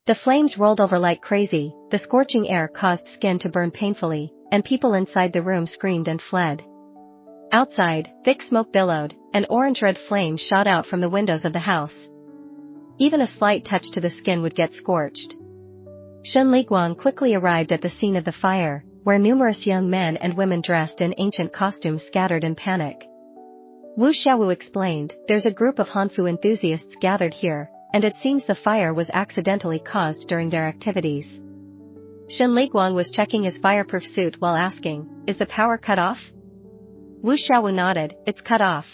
The flames rolled over like crazy, the scorching air caused skin to burn painfully, and people inside the room screamed and fled. Outside, thick smoke billowed, and orange-red flames shot out from the windows of the house. Even a slight touch to the skin would get scorched. Shen Liguang quickly arrived at the scene of the fire, where numerous young men and women dressed in ancient costumes scattered in panic. Wu Xiaowu explained, "There's a group of Hanfu enthusiasts gathered here, and it seems the fire was accidentally caused during their activities." Shen Liguang was checking his fireproof suit while asking, "Is the power cut off?" Wu Xiaowu nodded, "It's cut off."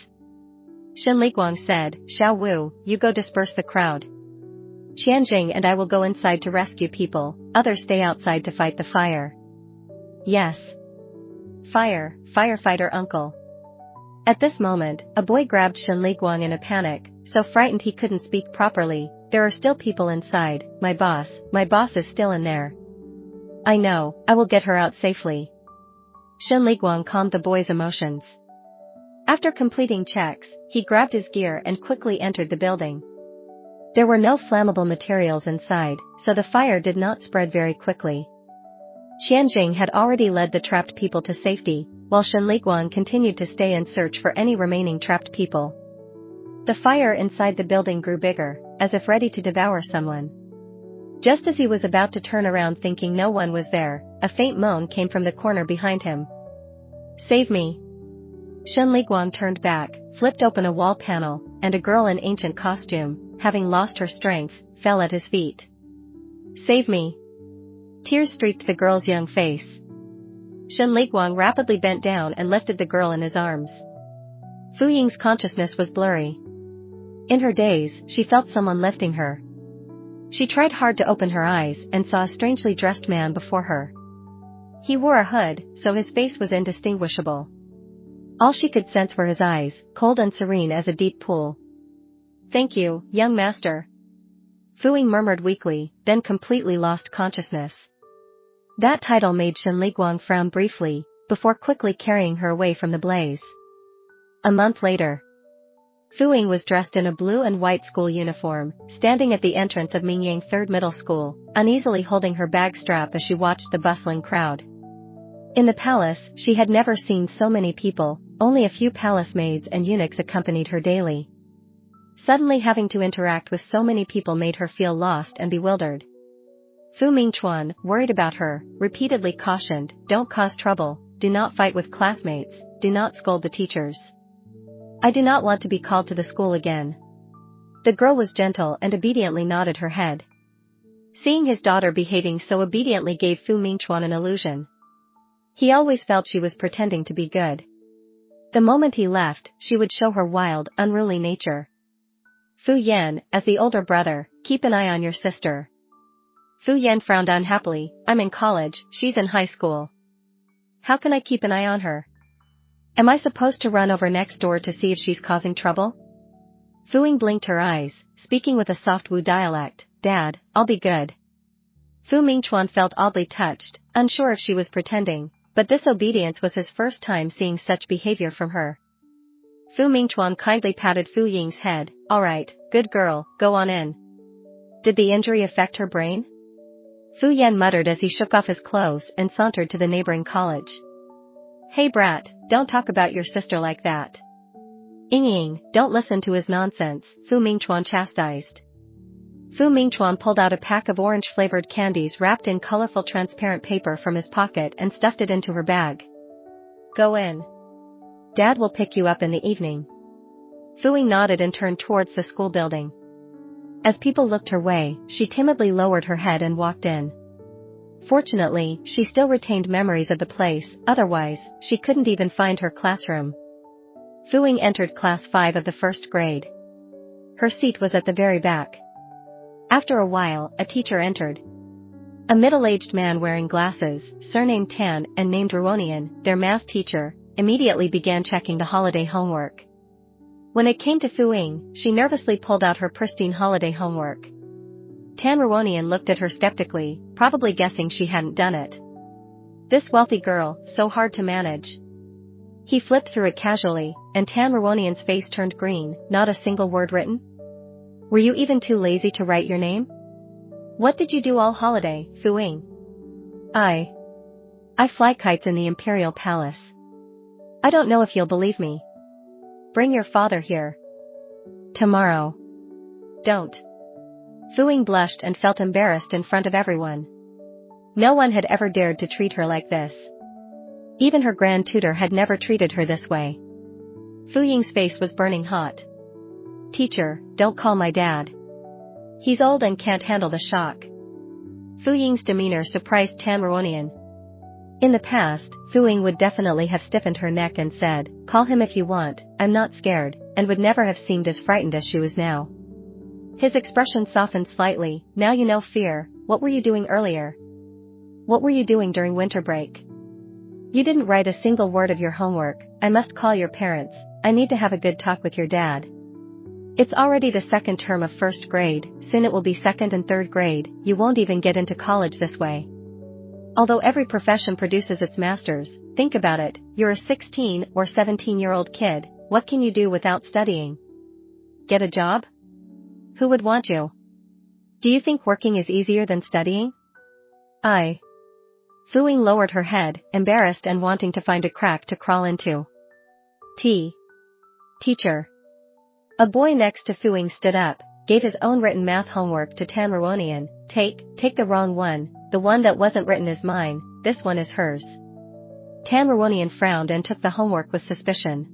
Shen Liguang said, "Xiao Wu, you go disperse the crowd. Qianjing and I will go inside to rescue people, others stay outside to fight the fire." "Yes. Firefighter uncle." At this moment, a boy grabbed Shen Liguang in a panic, so frightened he couldn't speak properly. "There are still people inside, my boss is still in there." "I know, I will get her out safely." Shen Liguang calmed the boy's emotions. After completing checks, he grabbed his gear and quickly entered the building. There were no flammable materials inside, so the fire did not spread very quickly. Qianjing had already led the trapped people to safety, while Shen Liguang continued to stay and search for any remaining trapped people. The fire inside the building grew bigger, as if ready to devour someone. Just as he was about to turn around thinking no one was there, a faint moan came from the corner behind him. "Save me!" Shen Liguang turned back, flipped open a wall panel, and a girl in ancient costume, having lost her strength, fell at his feet. "Save me!" Tears streaked the girl's young face. Shen Liguang rapidly bent down and lifted the girl in his arms. Fu Ying's consciousness was blurry. In her daze, she felt someone lifting her. She tried hard to open her eyes and saw a strangely dressed man before her. He wore a hood, so his face was indistinguishable. All she could sense were his eyes, cold and serene as a deep pool. "Thank you, young master." Fu Ying murmured weakly, then completely lost consciousness. That title made Shen Liguang frown briefly, before quickly carrying her away from the blaze. A month later, Fu Ying was dressed in a blue and white school uniform, standing at the entrance of Mingyang Third Middle School, uneasily holding her bag strap as she watched the bustling crowd. In the palace, she had never seen so many people, only a few palace maids and eunuchs accompanied her daily. Suddenly having to interact with so many people made her feel lost and bewildered. Fu Mingchuan, worried about her, repeatedly cautioned, "Don't cause trouble, do not fight with classmates, do not scold the teachers. I do not want to be called to the school again." The girl was gentle and obediently nodded her head. Seeing his daughter behaving so obediently gave Fu Mingchuan an illusion. He always felt she was pretending to be good. The moment he left, she would show her wild, unruly nature. "Fu Yan, as the older brother, keep an eye on your sister." Fu Yan frowned unhappily, "I'm in college, she's in high school. How can I keep an eye on her? Am I supposed to run over next door to see if she's causing trouble?" Fu Ying blinked her eyes, speaking with a soft Wu dialect, "Dad, I'll be good." Fu Mingchuan felt oddly touched, unsure if she was pretending, but this obedience was his first time seeing such behavior from her. Fu Mingchuan kindly patted Fu Ying's head, "All right, good girl, go on in." Did the injury affect her brain? Fu Yan muttered as he shook off his clothes and sauntered to the neighboring college. "Hey brat, don't talk about your sister like that." "Ying, don't listen to his nonsense," Fu Mingchuan chastised. Fu Mingchuan pulled out a pack of orange-flavored candies wrapped in colorful transparent paper from his pocket and stuffed it into her bag. "Go in. Dad will pick you up in the evening." Fu Ying nodded and turned towards the school building. As people looked her way, she timidly lowered her head and walked in. Fortunately, she still retained memories of the place, otherwise, she couldn't even find her classroom. Fu Ying entered class 5 of the first grade. Her seat was at the very back. After a while, a teacher entered. A middle-aged man wearing glasses, surnamed Tan and named Ruonian, their math teacher, immediately began checking the holiday homework. When it came to Fu Ying, she nervously pulled out her pristine holiday homework. Tan Ruonian looked at her skeptically, probably guessing she hadn't done it. This wealthy girl, so hard to manage. He flipped through it casually, and Tan Ruonian's face turned green, not a single word written. "Were you even too lazy to write your name?" What did you do all holiday, Fu-ying? I fly kites in the Imperial Palace. I don't know if you'll believe me. Bring your father here. Tomorrow. Don't. Fu-ying blushed and felt embarrassed in front of everyone. No one had ever dared to treat her like this. Even her grand tutor had never treated her this way. Fu-ying's face was burning hot. Teacher, don't call my dad. He's old and can't handle the shock. Fu-ying's demeanor surprised Tan Ruonian. In the past, Fu-ying would definitely have stiffened her neck and said, call him if you want, I'm not scared, and would never have seemed as frightened as she was now. His expression softened slightly. Now you know fear. What were you doing earlier? What were you doing during winter break? You didn't write a single word of your homework. I must call your parents. I need to have a good talk with your dad. It's already the second term of first grade, soon it will be second and third grade, you won't even get into college this way. Although every profession produces its masters, think about it, you're a 16 or 17-year-old kid, what can you do without studying? Get a job? Who would want you? Do you think working is easier than studying? Fu-ying lowered her head, embarrassed and wanting to find a crack to crawl into. Teacher. A boy next to Fu-ying stood up, gave his own written math homework to Tan Ruonian. Take the wrong one, the one that wasn't written is mine, this one is hers. Tan Ruonian frowned and took the homework with suspicion.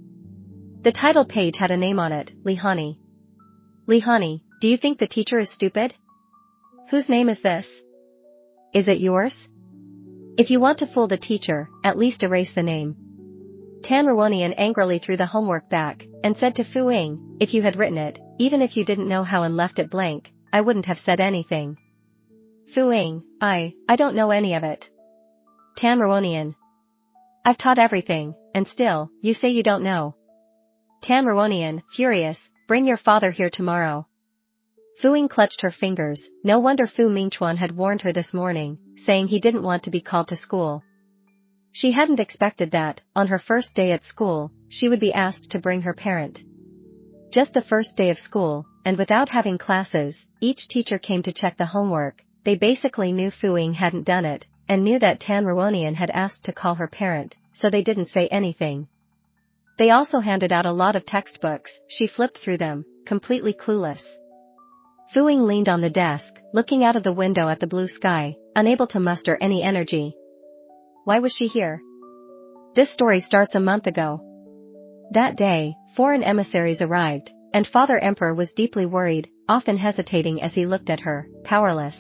The title page had a name on it, Lihani. Lihani, do you think the teacher is stupid? Whose name is this? Is it yours? If you want to fool the teacher, at least erase the name. Tan Ruonian angrily threw the homework back, and said to Fu-ying, if you had written it, even if you didn't know how and left it blank, I wouldn't have said anything. Fu-ying, I don't know any of it. Tan Ruonian. I've taught everything, and still, you say you don't know. Tan Ruonian, furious, bring your father here tomorrow. Fu-ying clutched her fingers. No wonder Fu Mingchuan had warned her this morning, saying he didn't want to be called to school. She hadn't expected that, on her first day at school, she would be asked to bring her parent. Just the first day of school, and without having classes, each teacher came to check the homework. They basically knew Fu-ying hadn't done it, and knew that Tan Ruonian had asked to call her parent, so they didn't say anything. They also handed out a lot of textbooks. She flipped through them, completely clueless. Fu-ying leaned on the desk, looking out of the window at the blue sky, unable to muster any energy. Why was she here? This story starts a month ago. That day, foreign emissaries arrived, and Father Emperor was deeply worried, often hesitating as he looked at her, powerless.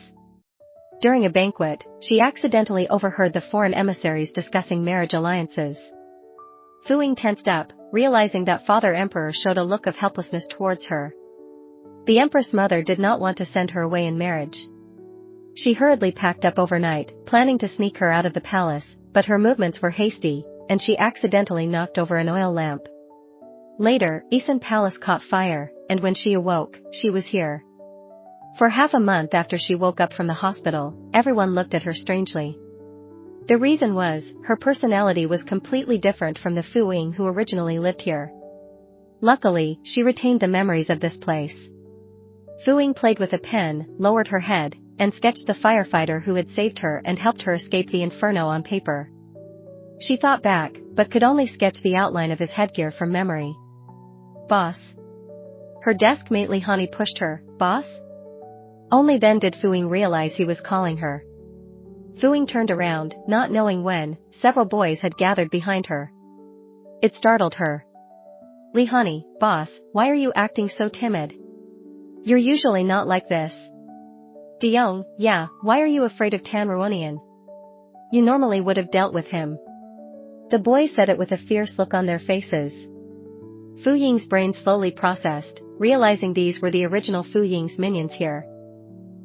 During a banquet, she accidentally overheard the foreign emissaries discussing marriage alliances. Fu-ying tensed up, realizing that Father Emperor showed a look of helplessness towards her. The Empress Mother did not want to send her away in marriage. She hurriedly packed up overnight, planning to sneak her out of the palace, but her movements were hasty, and she accidentally knocked over an oil lamp. Later, Isan Palace caught fire, and when she awoke, she was here. For half a month after she woke up from the hospital, everyone looked at her strangely. The reason was, her personality was completely different from the Fu-ying who originally lived here. Luckily, she retained the memories of this place. Fu-ying played with a pen, lowered her head, and sketched the firefighter who had saved her and helped her escape the inferno on paper. She thought back, but could only sketch the outline of his headgear from memory. Boss. Her desk mate Lihani pushed her. Boss? Only then did Fu-ying realize he was calling her. Fu-ying turned around, not knowing when, several boys had gathered behind her. It startled her. Lihani, boss, why are you acting so timid? You're usually not like this. Diong, yeah, why are you afraid of Tan Ruonian? You normally would have dealt with him. The boys said it with a fierce look on their faces. Fu-ying's brain slowly processed, realizing these were the original Fu-ying's minions here.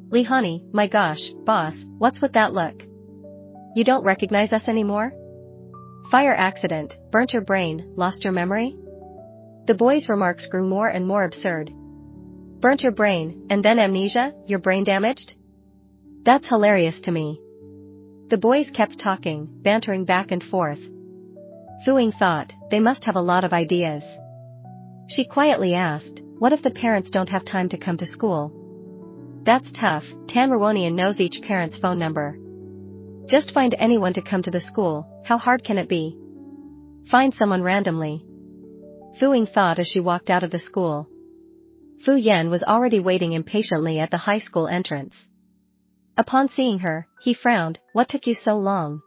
Lihani, my gosh, boss, what's with that look? You don't recognize us anymore? Fire accident, burnt your brain, lost your memory? The boys' remarks grew more and more absurd. Burnt your brain, and then amnesia, your brain damaged? That's hilarious to me. The boys kept talking, bantering back and forth. Fu-ying thought, they must have a lot of ideas. She quietly asked, what if the parents don't have time to come to school? That's tough, Tamruonian knows each parent's phone number. Just find anyone to come to the school, how hard can it be? Find someone randomly. Fu Ying thought as she walked out of the school. Fu Yan was already waiting impatiently at the high school entrance. Upon seeing her, he frowned. What took you so long?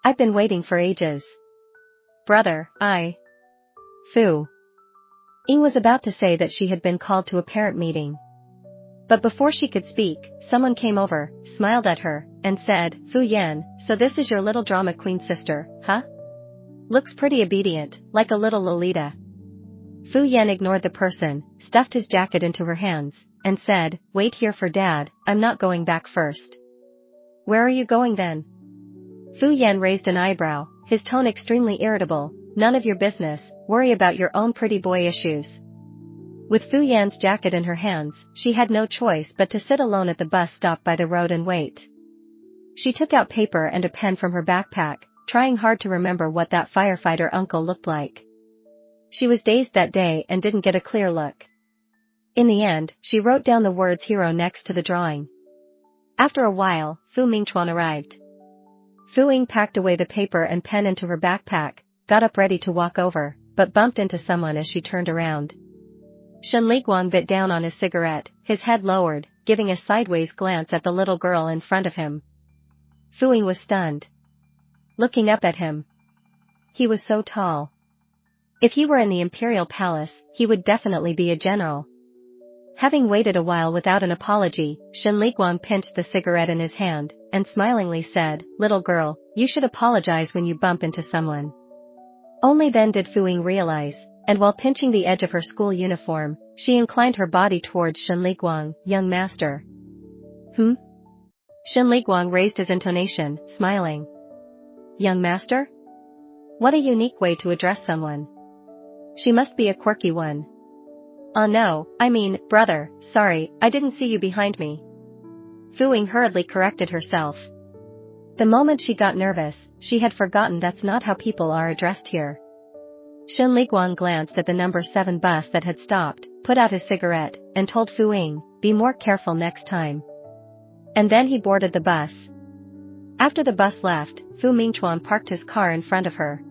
I've been waiting for ages. Brother, Fu Ying was about to say that she had been called to a parent meeting. But before she could speak, someone came over, smiled at her, and said, Fu Yan, so this is your little drama queen sister, huh? Looks pretty obedient, like a little Lolita. Fu Yan ignored the person, stuffed his jacket into her hands, and said, wait here for Dad, I'm not going back first. Where are you going then? Fu Yan raised an eyebrow, his tone extremely irritable. None of your business, worry about your own pretty boy issues. With Fu Yan's jacket in her hands, she had no choice but to sit alone at the bus stop by the road and wait. She took out paper and a pen from her backpack, trying hard to remember what that firefighter uncle looked like. She was dazed that day and didn't get a clear look. In the end, she wrote down the words hero next to the drawing. After a while, Fu Mingchuan arrived. Fu Ying packed away the paper and pen into her backpack, got up ready to walk over, but bumped into someone as she turned around. Shen Liguang bit down on his cigarette, his head lowered, giving a sideways glance at the little girl in front of him. Fu Ying was stunned. Looking up at him. He was so tall. If he were in the imperial palace, he would definitely be a general. Having waited a while without an apology, Shen Liguang pinched the cigarette in his hand, and smilingly said, little girl, you should apologize when you bump into someone. Only then did Fu Ying realize, and while pinching the edge of her school uniform, she inclined her body towards Shen Liguang, young master. Shen Liguang raised his intonation, smiling. Young master? What a unique way to address someone. She must be a quirky one. No, I mean, brother, sorry, I didn't see you behind me. Fu Ying hurriedly corrected herself. The moment she got nervous, she had forgotten that's not how people are addressed here. Shen Liguang glanced at the number 7 bus that had stopped, put out his cigarette, and told Fu Ying, be more careful next time. And then he boarded the bus. After the bus left, Fu Mingchuan parked his car in front of her.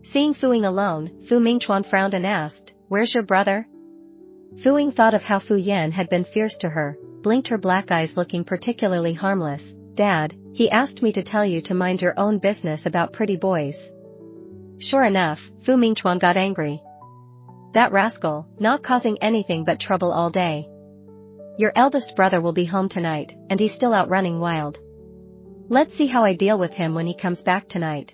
Seeing Fu Ying alone, Fu Mingchuan frowned and asked, where's your brother? Fu Ying thought of how Fu Yan had been fierce to her, blinked her black eyes looking particularly harmless. Dad, he asked me to tell you to mind your own business about pretty boys. Sure enough, Fu Mingchuan got angry. That rascal, not causing anything but trouble all day. Your eldest brother will be home tonight, and he's still out running wild. Let's see how I deal with him when he comes back tonight.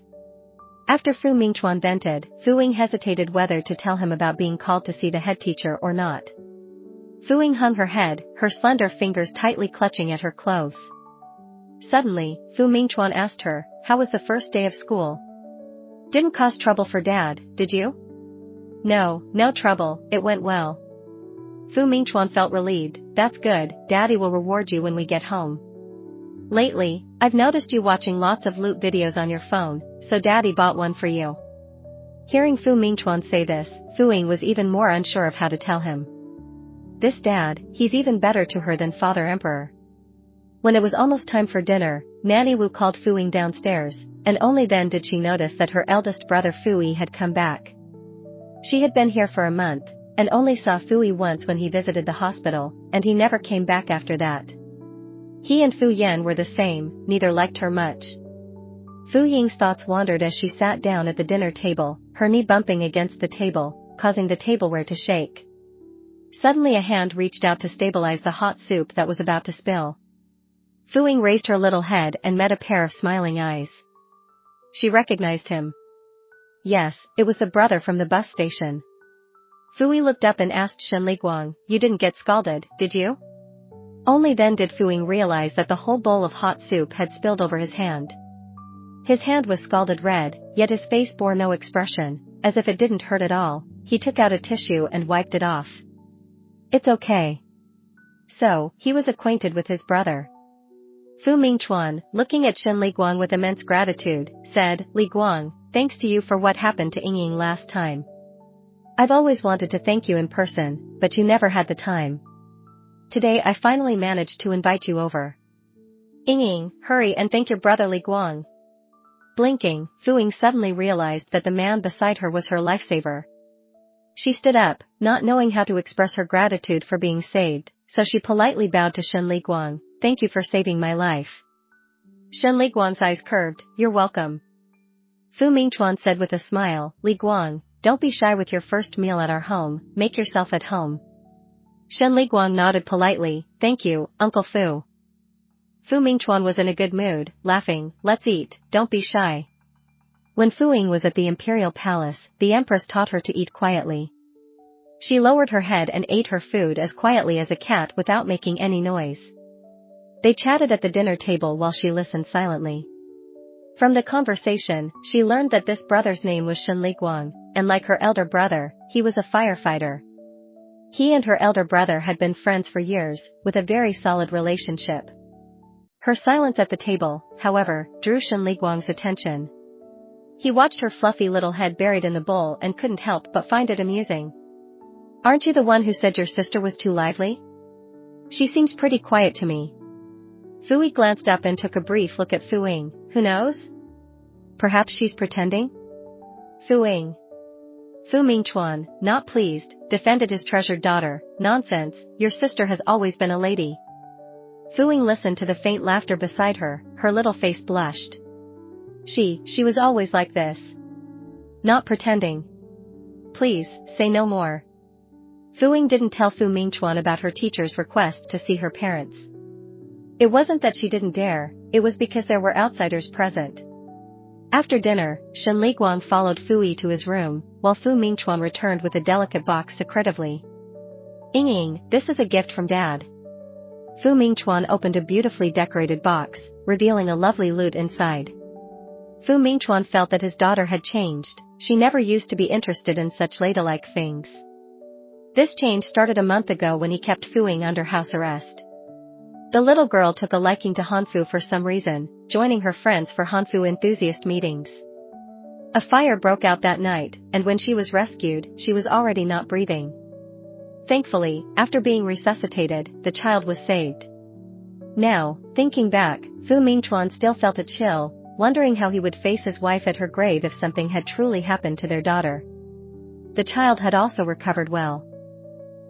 After Fu Mingchuan vented, Fu Ying hesitated whether to tell him about being called to see the head teacher or not. Fu Ying hung her head, her slender fingers tightly clutching at her clothes. Suddenly, Fu Mingchuan asked her, how was the first day of school? Didn't cause trouble for Dad, did you? No, no trouble, it went well. Fu Mingchuan felt relieved. That's good, Daddy will reward you when we get home. Lately, I've noticed you watching lots of loot videos on your phone, so Daddy bought one for you. Hearing Fu Mingchuan say this, Fu Ying was even more unsure of how to tell him. This dad, he's even better to her than Father Emperor. When it was almost time for dinner, Nanny Wu called Fu Ying downstairs, and only then did she notice that her eldest brother Fu Yi had come back. She had been here for a month, and only saw Fu Yi once when he visited the hospital, and he never came back after that. He and Fu Yan were the same, neither liked her much. Fu Ying's thoughts wandered as she sat down at the dinner table, her knee bumping against the table, causing the tableware to shake. Suddenly a hand reached out to stabilize the hot soup that was about to spill. Fu Ying raised her little head and met a pair of smiling eyes. She recognized him. Yes, it was the brother from the bus station. Fu Yi looked up and asked Shen Liguang, you didn't get scalded, did you? Only then did Fu Ying realize that the whole bowl of hot soup had spilled over his hand. His hand was scalded red, yet his face bore no expression, as if it didn't hurt at all. He took out a tissue and wiped it off. It's okay. So, he was acquainted with his brother. Fu Mingchuan, looking at Shen Liguang with immense gratitude, said, Liguang, thanks to you for what happened to Ying last time. I've always wanted to thank you in person, but you never had the time. today I finally managed to invite you over. Ying, hurry and thank your brother Li Guang. Blinking, Fu Ying suddenly realized that the man beside her was her lifesaver. She stood up, not knowing how to express her gratitude for being saved, so she politely bowed to Shen Liguang. Thank you for saving my life. Shen Liguang's eyes curved. You're welcome. Fu Mingchuan said with a smile, Liguang, don't be shy with your first meal at our home, make yourself at home. Shen Liguang nodded politely, thank you, Uncle Fu. Fu Mingchuan was in a good mood, laughing, let's eat, don't be shy. When Fu Ying was at the imperial palace, the empress taught her to eat quietly. She lowered her head and ate her food as quietly as a cat without making any noise. They chatted at the dinner table while she listened silently. From the conversation, she learned that this brother's name was Shen Liguang, and like her elder brother, he was a firefighter. He and her elder brother had been friends for years, with a very solid relationship. Her silence at the table, however, drew Shen Liguang's attention. He watched her fluffy little head buried in the bowl and couldn't help but find it amusing. Aren't you the one who said your sister was too lively? She seems pretty quiet to me. Fu Yi glanced up and took a brief look at Fu Ying. Who knows? Perhaps she's pretending? Fu Ying. Fu Mingchuan, not pleased, defended his treasured daughter. Nonsense, your sister has always been a lady. Fu Ying listened to the faint laughter beside her, her little face blushed. She was always like this. Not pretending. Please, say no more. Fu Ying didn't tell Fu Mingchuan about her teacher's request to see her parents. It wasn't that she didn't dare, it was because there were outsiders present. After dinner, Shen Liguang followed Fu Yi to his room, while Fu Mingchuan returned with a delicate box secretively. Ying, this is a gift from Dad. Fu Mingchuan opened a beautifully decorated box, revealing a lovely lute inside. Fu Mingchuan felt that his daughter had changed, she never used to be interested in such ladylike things. This change started a month ago when he kept Fu Ying under house arrest. The little girl took a liking to Hanfu for some reason, joining her friends for Hanfu enthusiast meetings. A fire broke out that night, and when she was rescued, she was already not breathing. Thankfully, after being resuscitated, the child was saved. Now, thinking back, Fu Mingchuan still felt a chill, wondering how he would face his wife at her grave if something had truly happened to their daughter. The child had also recovered well.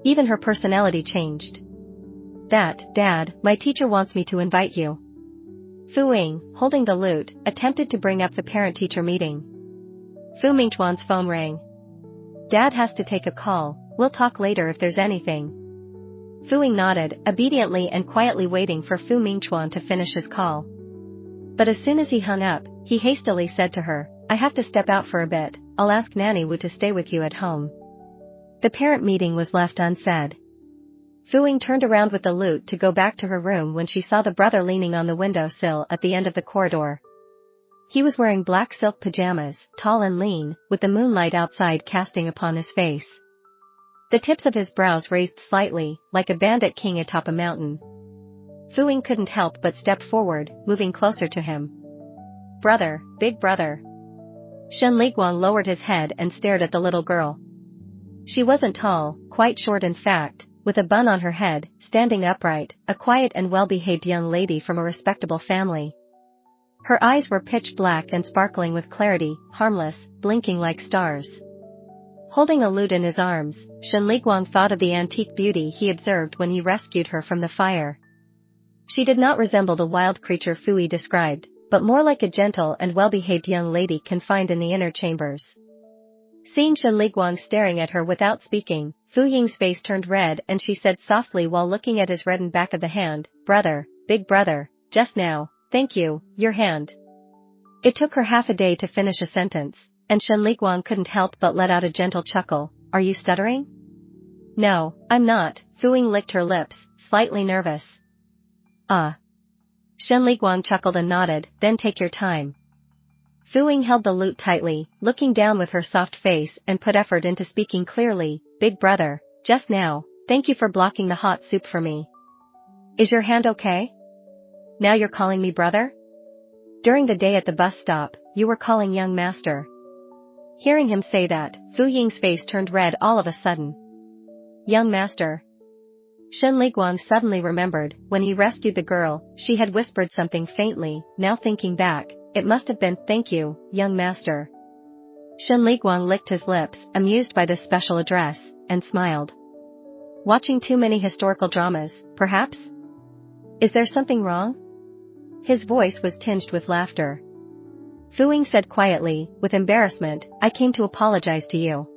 Even her personality changed. Dad, my teacher wants me to invite you. Fu Ying, holding the lute, attempted to bring up the parent-teacher meeting. Fu Mingchuan's phone rang. Dad has to take a call, we'll talk later if there's anything. Fu Ying nodded, obediently and quietly waiting for Fu Mingchuan to finish his call. But as soon as he hung up, he hastily said to her, I have to step out for a bit, I'll ask Nanny Wu to stay with you at home. The parent meeting was left unsaid. Fu Ying turned around with the lute to go back to her room when she saw the brother leaning on the windowsill at the end of the corridor. He was wearing black silk pajamas, tall and lean, with the moonlight outside casting upon his face. The tips of his brows raised slightly, like a bandit king atop a mountain. Fu Ying couldn't help but step forward, moving closer to him. Brother, big brother. Shen Liguang lowered his head and stared at the little girl. She wasn't tall, quite short in fact, with a bun on her head, standing upright, a quiet and well-behaved young lady from a respectable family. Her eyes were pitch black and sparkling with clarity, harmless, blinking like stars. Holding a lute in his arms, Shen Liguang thought of the antique beauty he observed when he rescued her from the fire. She did not resemble the wild creature Fu Yi described, but more like a gentle and well-behaved young lady confined in the inner chambers. Seeing Shen Liguang staring at her without speaking, Fu Ying's face turned red and she said softly while looking at his reddened back of the hand, Brother, big brother, just now, thank you, your hand. It took her half a day to finish a sentence, and Shen Liguang couldn't help but let out a gentle chuckle. Are you stuttering? No, I'm not. Fu Ying licked her lips, slightly nervous. Shen Liguang chuckled and nodded, then take your time. Fu Ying held the lute tightly, looking down with her soft face and put effort into speaking clearly, Big brother, just now, thank you for blocking the hot soup for me. Is your hand okay? Now you're calling me brother? During the day at the bus stop, you were calling young master. Hearing him say that, Fu Ying's face turned red all of a sudden. Young master. Shen Liguang suddenly remembered, when he rescued the girl, she had whispered something faintly. Now thinking back, it must have been, "Thank you, young master." Shen Liguang licked his lips, amused by this special address, and smiled. "Watching too many historical dramas, perhaps? Is there something wrong?" His voice was tinged with laughter. Fu Ying said quietly, with embarrassment, "I came to apologize to you.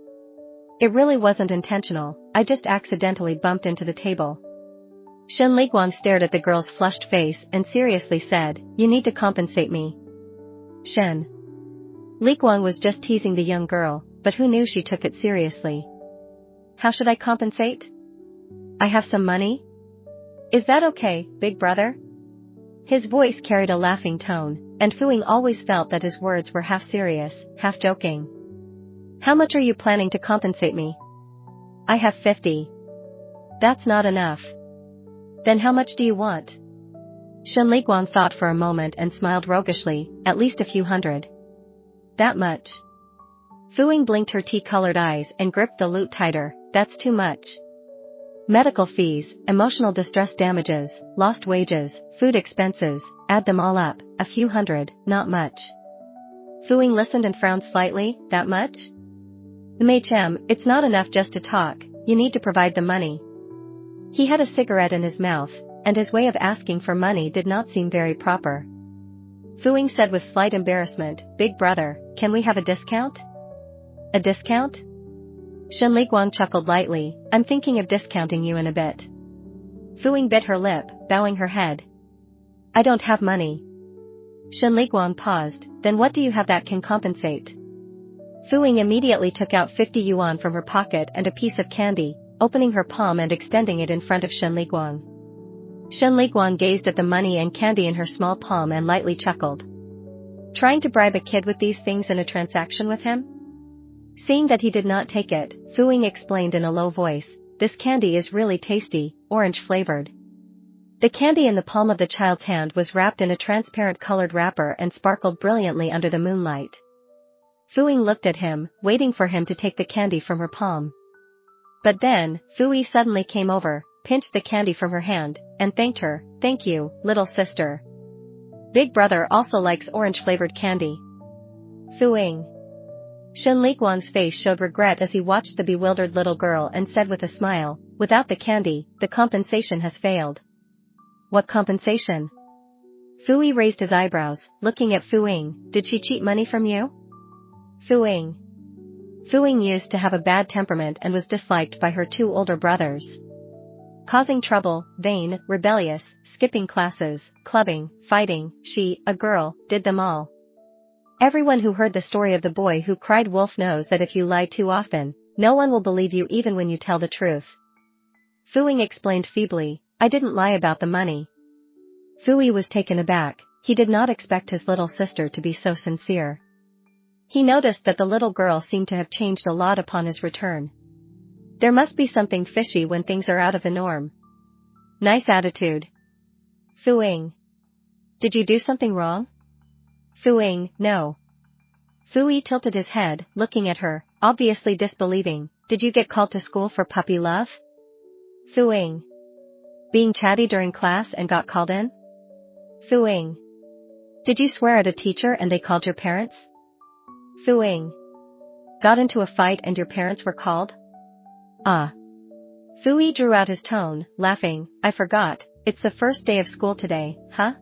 It really wasn't intentional, I just accidentally bumped into the table." Shen Liguang stared at the girl's flushed face and seriously said, "You need to compensate me." Shen Liguang was just teasing the young girl, but who knew she took it seriously. "How should I compensate? I have some money? Is that okay, big brother?" His voice carried a laughing tone, and Fu Ying always felt that his words were half serious, half joking. "How much are you planning to compensate me?" "I have 50. That's not enough." "Then how much do you want?" Shen Liguang thought for a moment and smiled roguishly, "At least a few hundred." "That much?" Fu Ying blinked her tea-colored eyes and gripped the lute tighter. "That's too much. Medical fees, emotional distress damages, lost wages, food expenses, add them all up, a few hundred, not much." Fu Ying listened and frowned slightly. "That much? Mei-chem, it's not enough just to talk, you need to provide the money." He had a cigarette in his mouth, and his way of asking for money did not seem very proper. Fu Ying said with slight embarrassment, "Big brother, can we have a discount?" "A discount?" Shen Liguang chuckled lightly, "I'm thinking of discounting you in a bit." Fu Ying bit her lip, bowing her head. "I don't have money." Shen Liguang paused, "Then what do you have that can compensate?" Fu Ying immediately took out 50 yuan from her pocket and a piece of candy, opening her palm and extending it in front of Shen Liguang. Shen Liguang gazed at the money and candy in her small palm and lightly chuckled. Trying to bribe a kid with these things in a transaction with him? Seeing that he did not take it, Fu Ying explained in a low voice, "This candy is really tasty, orange-flavored." The candy in the palm of the child's hand was wrapped in a transparent colored wrapper and sparkled brilliantly under the moonlight. Fu Ying looked at him, waiting for him to take the candy from her palm. But then, Fu Ying suddenly came over, pinched the candy from her hand, and thanked her. "Thank you, little sister. Big brother also likes orange-flavored candy." Fu Ying. Shen Liguang's face showed regret as he watched the bewildered little girl and said with a smile, "Without the candy, the compensation has failed." "What compensation?" Fu Ying raised his eyebrows, looking at Fu Ying. "Did she cheat money from you?" Fu Ying. Fu Ying used to have a bad temperament and was disliked by her two older brothers. Causing trouble, vain, rebellious, skipping classes, clubbing, fighting, she, a girl, did them all. Everyone who heard the story of the boy who cried wolf knows that if you lie too often, no one will believe you even when you tell the truth. Fu Ying explained feebly, "I didn't lie about the money." Fu Ying was taken aback, he did not expect his little sister to be so sincere. He noticed that the little girl seemed to have changed a lot upon his return. There must be something fishy when things are out of the norm. Nice attitude. Fu Ying. Did you do something wrong? Fu Ying, no. Fu Ying tilted his head, looking at her, obviously disbelieving. Did you get called to school for puppy love? Fu Ying. Being chatty during class and got called in? Fu Ying. Did you swear at a teacher and they called your parents? Fu Ying. Got into a fight and your parents were called? Ah. Fu Ying drew out his tone, laughing, I forgot, it's the first day of school today, huh?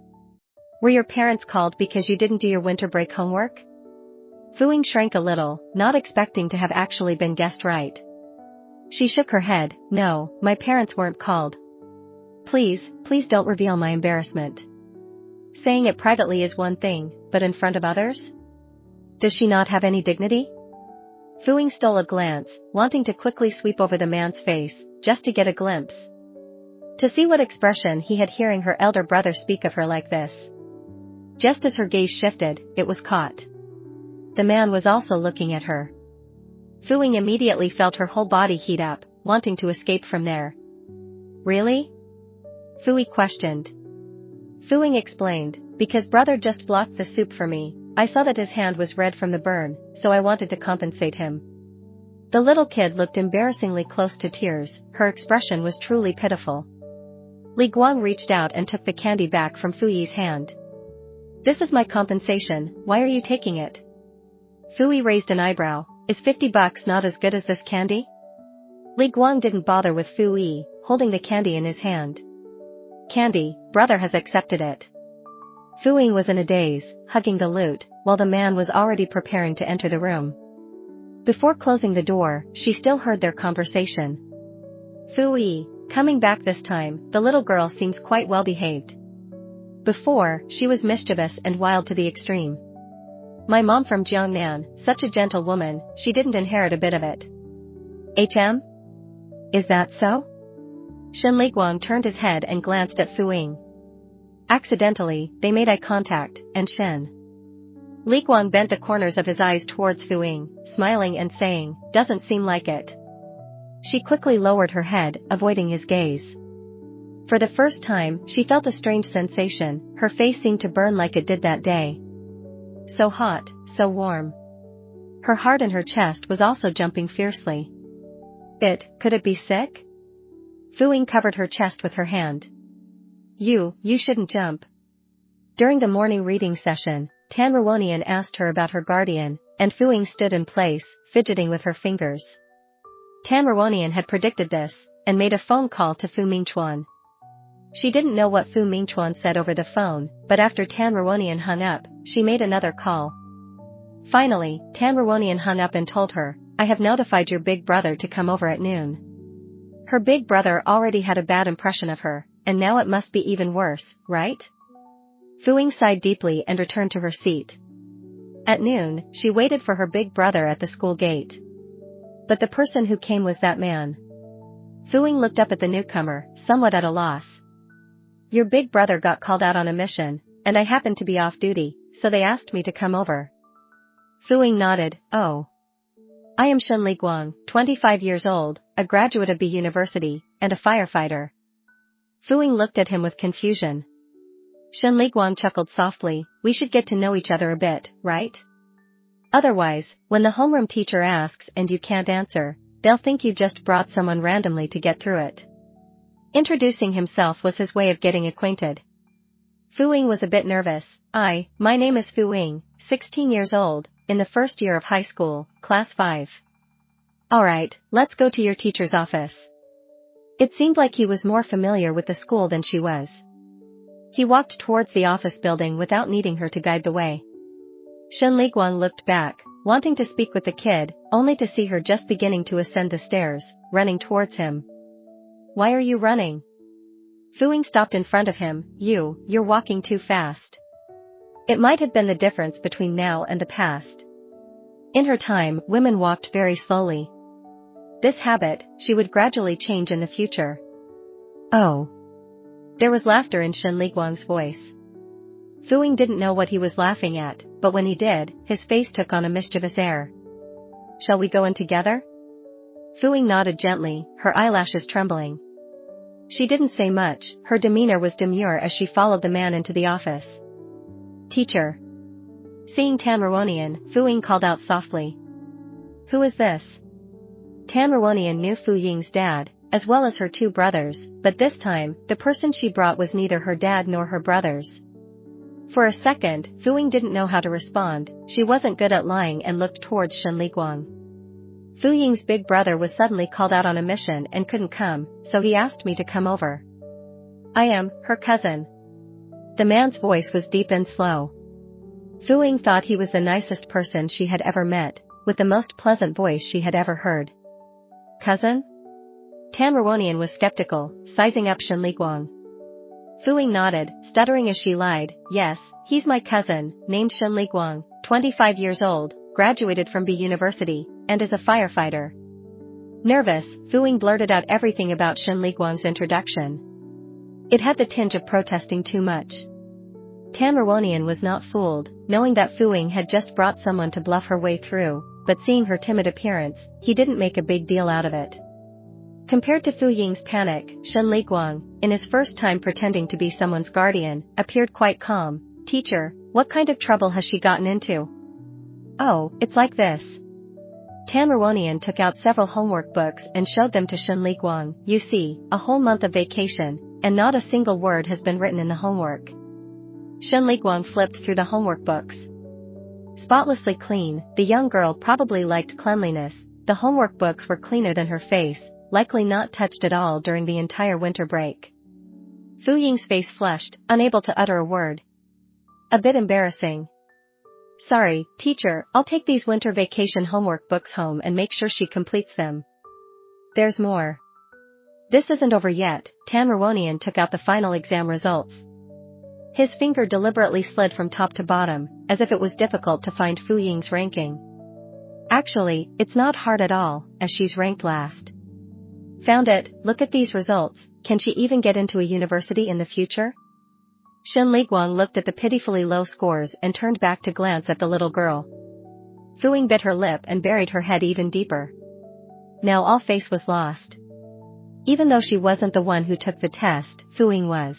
Were your parents called because you didn't do your winter break homework? Fu Ying shrank a little, not expecting to have actually been guessed right. She shook her head, no, my parents weren't called. Please don't reveal my embarrassment. Saying it privately is one thing, but in front of others? Does she not have any dignity? Fu Ying stole a glance, wanting to quickly sweep over the man's face, just to get a glimpse. To see what expression he had hearing her elder brother speak of her like this. Just as her gaze shifted, it was caught. The man was also looking at her. Fu Ying immediately felt her whole body heat up, wanting to escape from there. Really? Fu Ying questioned. Fu Ying explained, because brother just blocked the soup for me, I saw that his hand was red from the burn, so I wanted to compensate him. The little kid looked embarrassingly close to tears, her expression was truly pitiful. Li Guang reached out and took the candy back from Fu Yi's hand. This is my compensation, why are you taking it? Fu Yi raised an eyebrow, is $50 not as good as this candy? Li Guang didn't bother with Fu Yi, holding the candy in his hand. Candy, brother has accepted it. Fu Yi was in a daze, hugging the loot, while the man was already preparing to enter the room. Before closing the door, she still heard their conversation. Fu Yi, coming back this time, the little girl seems quite well behaved. Before, she was mischievous and wild to the extreme. My mom from Jiangnan, such a gentle woman, she didn't inherit a bit of it. HM? Is that so? Shen Liguang turned his head and glanced at Fu Ying. Accidentally, they made eye contact, and Shen Liguang bent the corners of his eyes towards Fu Ying, smiling and saying, doesn't seem like it. She quickly lowered her head, avoiding his gaze. For the first time, she felt a strange sensation, her face seemed to burn like it did that day. So hot, so warm. Her heart in her chest was also jumping fiercely. Could it be sick? Fu Ying covered her chest with her hand. You shouldn't jump. During the morning reading session, Tan Ruonian asked her about her guardian, and Fu Ying stood in place, fidgeting with her fingers. Tan Ruonian had predicted this, and made a phone call to Fu Mingchuan. She didn't know what Fu Mingchuan said over the phone, but after Tan Ruonian hung up, she made another call. Finally, Tan Ruonian hung up and told her, I have notified your big brother to come over at noon. Her big brother already had a bad impression of her, and now it must be even worse, right? Fu Ying sighed deeply and returned to her seat. At noon, she waited for her big brother at the school gate. But the person who came was that man. Fu Ying looked up at the newcomer, somewhat at a loss. Your big brother got called out on a mission, and I happened to be off duty, so they asked me to come over. Fu Ying nodded, oh. I am Shen Liguang, 25 years old, a graduate of B University, and a firefighter. Fu Ying looked at him with confusion. Shen Liguang chuckled softly, we should get to know each other a bit, right? Otherwise, when the homeroom teacher asks and you can't answer, they'll think you just brought someone randomly to get through it. Introducing himself was his way of getting acquainted. Fu Ying was a bit nervous. My name is Fu Ying, 16 years old, in the first year of high school, class 5. Alright, let's go to your teacher's office. It seemed like he was more familiar with the school than she was. He walked towards the office building without needing her to guide the way. Shen Liguang looked back, wanting to speak with the kid, only to see her just beginning to ascend the stairs, running towards him. Why are you running? Fu Ying stopped in front of him. You're walking too fast. It might have been the difference between now and the past. In her time, women walked very slowly. This habit, she would gradually change in the future. Oh. There was laughter in Shen Liguang's voice. Fu Ying didn't know what he was laughing at, but when he did, his face took on a mischievous air. Shall we go in together? Fu Ying nodded gently, her eyelashes trembling. She didn't say much, her demeanor was demure as she followed the man into the office. Teacher. Seeing Tan Ruonian, Fu Ying called out softly. Who is this? Tan Ruonian knew Fu Ying's dad, as well as her two brothers, but this time, the person she brought was neither her dad nor her brothers. For a second, Fu Ying didn't know how to respond, she wasn't good at lying and looked towards Shen Liguang. Fu Ying's big brother was suddenly called out on a mission and couldn't come, so he asked me to come over. I am her cousin. The man's voice was deep and slow. Fu Ying thought he was the nicest person she had ever met, with the most pleasant voice she had ever heard. Cousin? Tan Ruonian was skeptical, sizing up Shen Liguang. Fu Ying nodded, stuttering as she lied, yes, he's my cousin, named Shen Liguang, 25 years old, graduated from B University, and is a firefighter. Nervous, Fu Ying blurted out everything about Shen Liguang's introduction. It had the tinge of protesting too much. Tan Ruonian was not fooled, knowing that Fu Ying had just brought someone to bluff her way through, but seeing her timid appearance, he didn't make a big deal out of it. Compared to Fu Ying's panic, Shen Liguang, in his first time pretending to be someone's guardian, appeared quite calm. Teacher, what kind of trouble has she gotten into? Oh, it's like this. Tamaronian took out several homework books and showed them to Shen Liguang. You see, a whole month of vacation, and not a single word has been written in the homework. Shen Liguang flipped through the homework books. Spotlessly clean, the young girl probably liked cleanliness. The homework books were cleaner than her face, likely not touched at all during the entire winter break. Fu Ying's face flushed, unable to utter a word. A bit embarrassing. Sorry, teacher, I'll take these winter vacation homework books home and make sure she completes them. There's more. This isn't over yet. Tamaronian took out the final exam results. His finger deliberately slid from top to bottom, as if it was difficult to find Fu Ying's ranking. Actually, it's not hard at all, as she's ranked last. Found it. Look at these results. Can she even get into a university in the future? Shen Liguang looked at the pitifully low scores and turned back to glance at the little girl. Fu Ying bit her lip and buried her head even deeper. Now all face was lost. Even though she wasn't the one who took the test, Fu Ying was.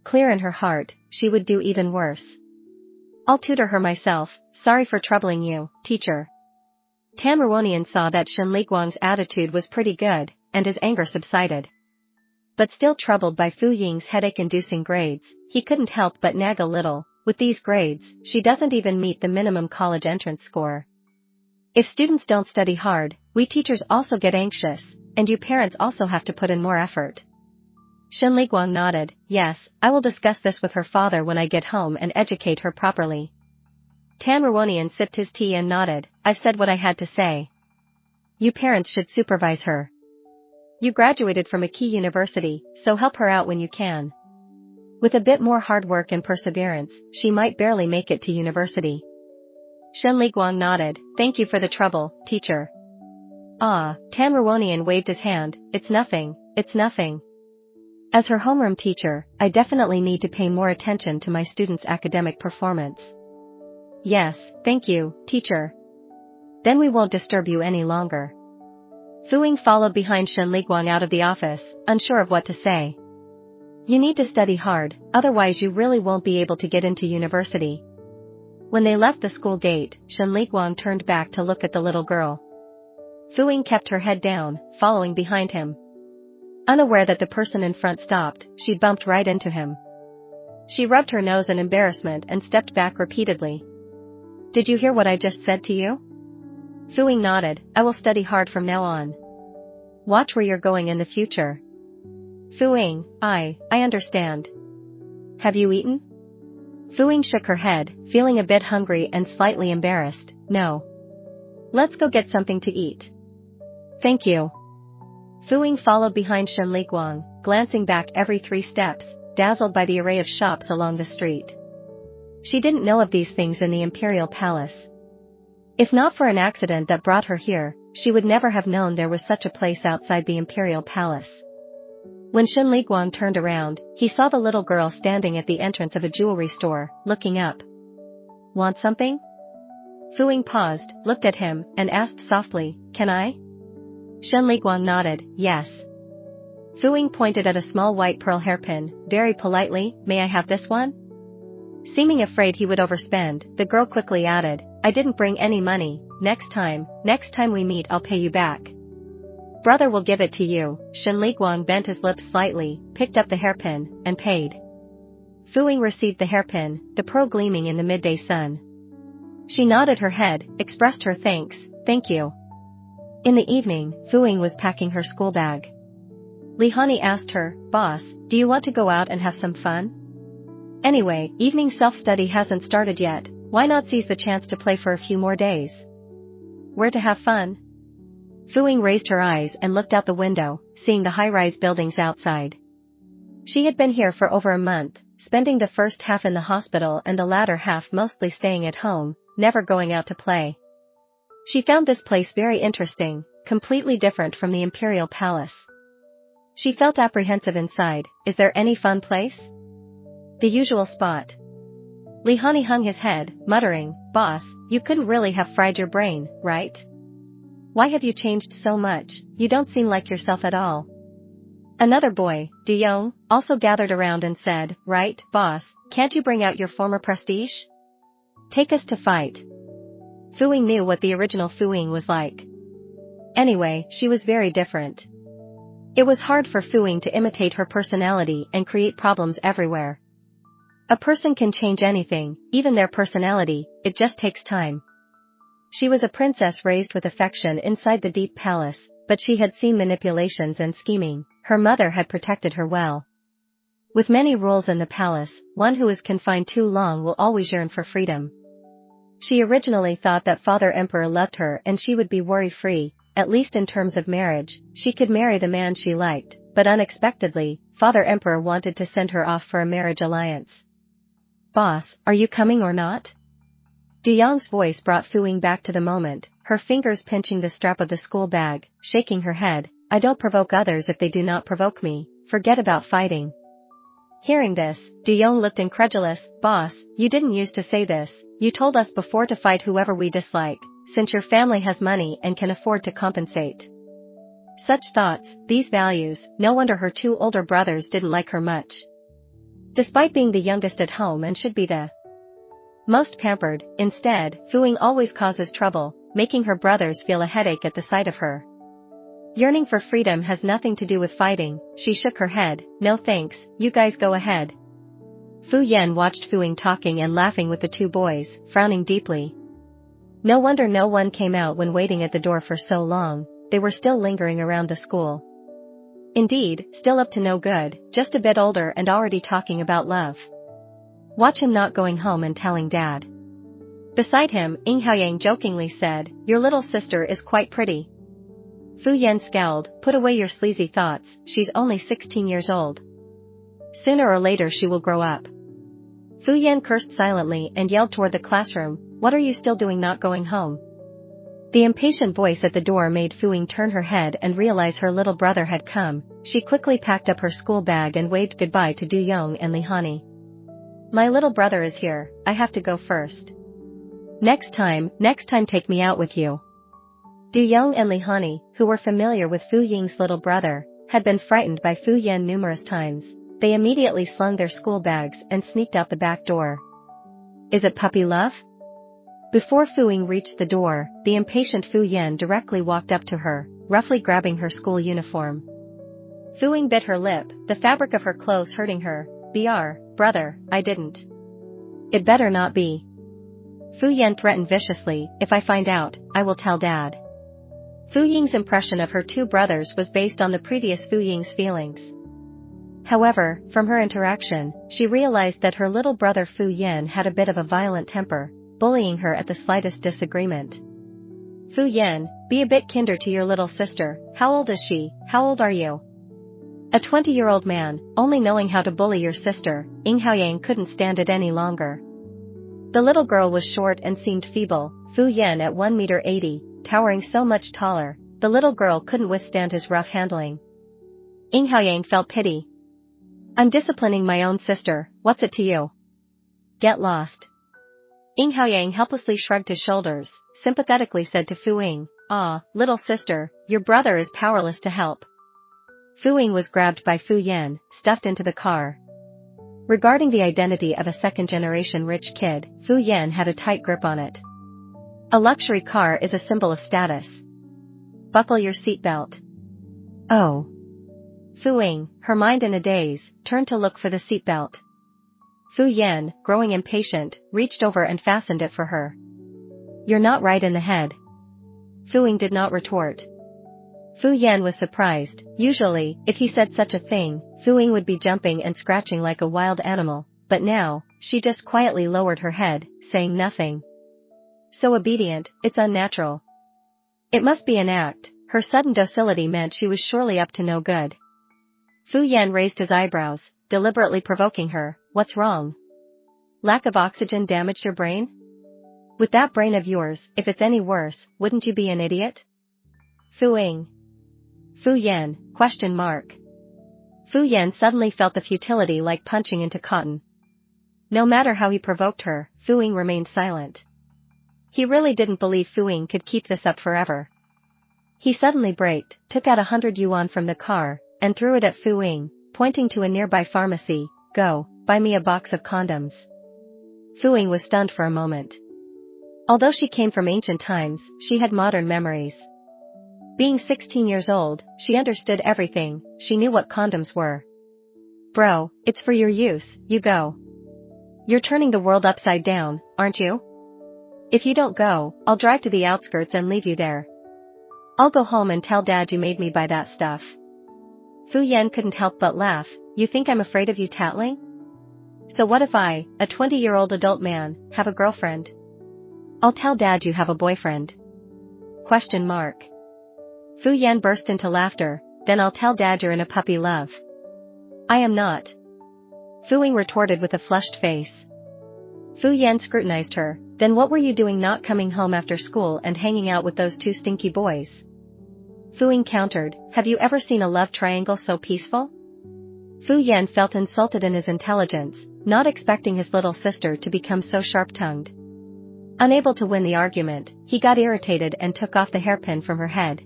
Clear in her heart, she would do even worse. I'll tutor her myself. Sorry for troubling you, teacher. Tamaronian saw that Shen Liguang's attitude was pretty good, and his anger subsided. But still troubled by Fu Ying's headache-inducing grades, he couldn't help but nag a little. With these grades, she doesn't even meet the minimum college entrance score. If students don't study hard, we teachers also get anxious, and you parents also have to put in more effort. Shen Liguang nodded. Yes, I will discuss this with her father when I get home and educate her properly. Tamaronian sipped his tea and nodded. I've said what I had to say. You parents should supervise her. You graduated from a key university, so help her out when you can. With a bit more hard work and perseverance, she might barely make it to university. Shen Liguang nodded. Thank you for the trouble, teacher. Ah, Tamaronian waved his hand. It's nothing, it's nothing. As her homeroom teacher, I definitely need to pay more attention to my students' academic performance. Yes, thank you, teacher. Then we won't disturb you any longer. Fu Ying followed behind Shen Liguang out of the office, unsure of what to say. You need to study hard, otherwise you really won't be able to get into university. When they left the school gate, Shen Liguang turned back to look at the little girl. Fu Ying kept her head down, following behind him. Unaware that the person in front stopped, she bumped right into him. She rubbed her nose in embarrassment and stepped back repeatedly. Did you hear what I just said to you? Fu Ying nodded. I will study hard from now on. Watch where you're going in the future. Fu Ying, I understand. Have you eaten? Fu Ying shook her head, feeling a bit hungry and slightly embarrassed. No. Let's go get something to eat. Thank you. Fu Ying followed behind Shen Liguang, glancing back every 3 steps, dazzled by the array of shops along the street. She didn't know of these things in the Imperial Palace. If not for an accident that brought her here, she would never have known there was such a place outside the Imperial Palace. When Shen Liguang turned around, he saw the little girl standing at the entrance of a jewelry store, looking up. Want something? Fu Ying paused, looked at him, and asked softly, Can I? Shen Liguang nodded, yes. Fu Ying pointed at a small white pearl hairpin, very politely, May I have this one? Seeming afraid he would overspend, the girl quickly added, I didn't bring any money, next time we meet I'll pay you back. Brother will give it to you. Shen Liguang bent his lips slightly, picked up the hairpin, and paid. Fu Ying received the hairpin, the pearl gleaming in the midday sun. She nodded her head, expressed her thanks, thank you. In the evening, Fu Ying was packing her school bag. Li Hani asked her, Boss, do you want to go out and have some fun? Anyway, evening self-study hasn't started yet, why not seize the chance to play for a few more days? Where to have fun? Fu Ying raised her eyes and looked out the window, seeing the high-rise buildings outside. She had been here for over a month, spending the first half in the hospital and the latter half mostly staying at home, never going out to play. She found this place very interesting, completely different from the Imperial Palace. She felt apprehensive inside. Is there any fun place? The usual spot. Li Hani hung his head, muttering, Boss, you couldn't really have fried your brain, right? Why have you changed so much? You don't seem like yourself at all. Another boy, Du Yong, also gathered around and said, Right, boss, can't you bring out your former prestige? Take us to fight. Fu Ying knew what the original Fu Ying was like. Anyway, she was very different. It was hard for Fu Ying to imitate her personality and create problems everywhere. A person can change anything, even their personality, it just takes time. She was a princess raised with affection inside the deep palace, but she had seen manipulations and scheming. Her mother had protected her well. With many rules in the palace, one who is confined too long will always yearn for freedom. She originally thought that Father Emperor loved her and she would be worry-free, at least in terms of marriage. She could marry the man she liked, but unexpectedly, Father Emperor wanted to send her off for a marriage alliance. "Boss, are you coming or not?" Du Yang's voice brought Fu Ying back to the moment, her fingers pinching the strap of the school bag, shaking her head. "I don't provoke others if they do not provoke me, forget about fighting." Hearing this, Du Yang looked incredulous. "Boss, you didn't used to say this, you told us before to fight whoever we dislike, since your family has money and can afford to compensate." Such thoughts, these values, no wonder her two older brothers didn't like her much. Despite being the youngest at home and should be the most pampered, instead, Fu Ying always causes trouble, making her brothers feel a headache at the sight of her. Yearning for freedom has nothing to do with fighting. She shook her head. "No thanks, you guys go ahead." Fu Yan watched Fu Ying talking and laughing with the two boys, frowning deeply. No wonder no one came out when waiting at the door for so long. They were still lingering around the school. Indeed, still up to no good, just a bit older and already talking about love. Watch him not going home and telling Dad. Beside him, Ying Haoyang jokingly said, "Your little sister is quite pretty." Fu Yan scowled. "Put away your sleazy thoughts, she's only 16 years old. Sooner or later she will grow up." Fu Yan cursed silently and yelled toward the classroom, "What are you still doing not going home?" The impatient voice at the door made Fu Ying turn her head and realize her little brother had come. She quickly packed up her school bag and waved goodbye to Du Yong and Li Hani. "My little brother is here, I have to go first. Next time take me out with you." Du Yong and Li Hani, who were familiar with Fu Ying's little brother, had been frightened by Fu Yan numerous times. They immediately slung their school bags and sneaked out the back door. "Is it puppy love?" Before Fu Ying reached the door, the impatient Fu Yan directly walked up to her, roughly grabbing her school uniform. Fu Ying bit her lip, the fabric of her clothes hurting her. Brother, I didn't." "It better not be." Fu Yan threatened viciously, "If I find out, I will tell Dad." Fu Ying's impression of her two brothers was based on the previous Fu Ying's feelings. However, from her interaction, she realized that her little brother Fu Yan had a bit of a violent temper, bullying her at the slightest disagreement. "Fu Yan, be a bit kinder to your little sister. How old is she? How old are you?" A 20-year-old man, only knowing how to bully your sister. Ying Haoyang couldn't stand it any longer. The little girl was short and seemed feeble. Fu Yan at 1.80 meters, towering so much taller, the little girl couldn't withstand his rough handling. Ying Haoyang felt pity. "I'm disciplining my own sister, what's it to you? Get lost." Ying Haoyang helplessly shrugged his shoulders, sympathetically said to Fu Ying, "Ah, little sister, your brother is powerless to help." Fu Ying was grabbed by Fu Yan, stuffed into the car. Regarding the identity of a second-generation rich kid, Fu Yan had a tight grip on it. A luxury car is a symbol of status. Buckle your seatbelt. Oh. Fu Ying, her mind in a daze, turned to look for the seatbelt. Fu Yan, growing impatient, reached over and fastened it for her. "You're not right in the head." Fu Ying did not retort. Fu Yan was surprised. Usually, if he said such a thing, Fu Ying would be jumping and scratching like a wild animal, but now, she just quietly lowered her head, saying nothing. So obedient, it's unnatural. It must be an act. Her sudden docility meant she was surely up to no good. Fu Yan raised his eyebrows, deliberately provoking her. "What's wrong? Lack of oxygen damaged your brain? With that brain of yours, if it's any worse, wouldn't you be an idiot?" Fu Ying. Fu Yan, ? Fu Yan suddenly felt the futility like punching into cotton. No matter how he provoked her, Fu Ying remained silent. He really didn't believe Fu Ying could keep this up forever. He suddenly braked, took out 100 yuan from the car, and threw it at Fu Ying, pointing to a nearby pharmacy. "Go, buy me a box of condoms." Fu Ying was stunned for a moment. Although she came from ancient times, she had modern memories. Being 16 years old, she understood everything. She knew what condoms were. Bro, it's for your use, you go. You're turning the world upside down, aren't you? If you don't go, I'll drive to the outskirts and leave you there. I'll go home and tell Dad you made me buy that stuff. Fu Yan couldn't help but laugh. You think I'm afraid of you tattling? So what if I, a 20-year-old adult man, have a girlfriend? I'll tell Dad you have a boyfriend. Question mark. Fu Yan burst into laughter. Then I'll tell Dad you're in a puppy love. I am not. Fu Ying retorted with a flushed face. Fu Yan scrutinized her. Then what were you doing not coming home after school and hanging out with those two stinky boys? Fu Ying countered. Have you ever seen a love triangle so peaceful? Fu Yan felt insulted in his intelligence, not expecting his little sister to become so sharp-tongued. Unable to win the argument, he got irritated and took off the hairpin from her head.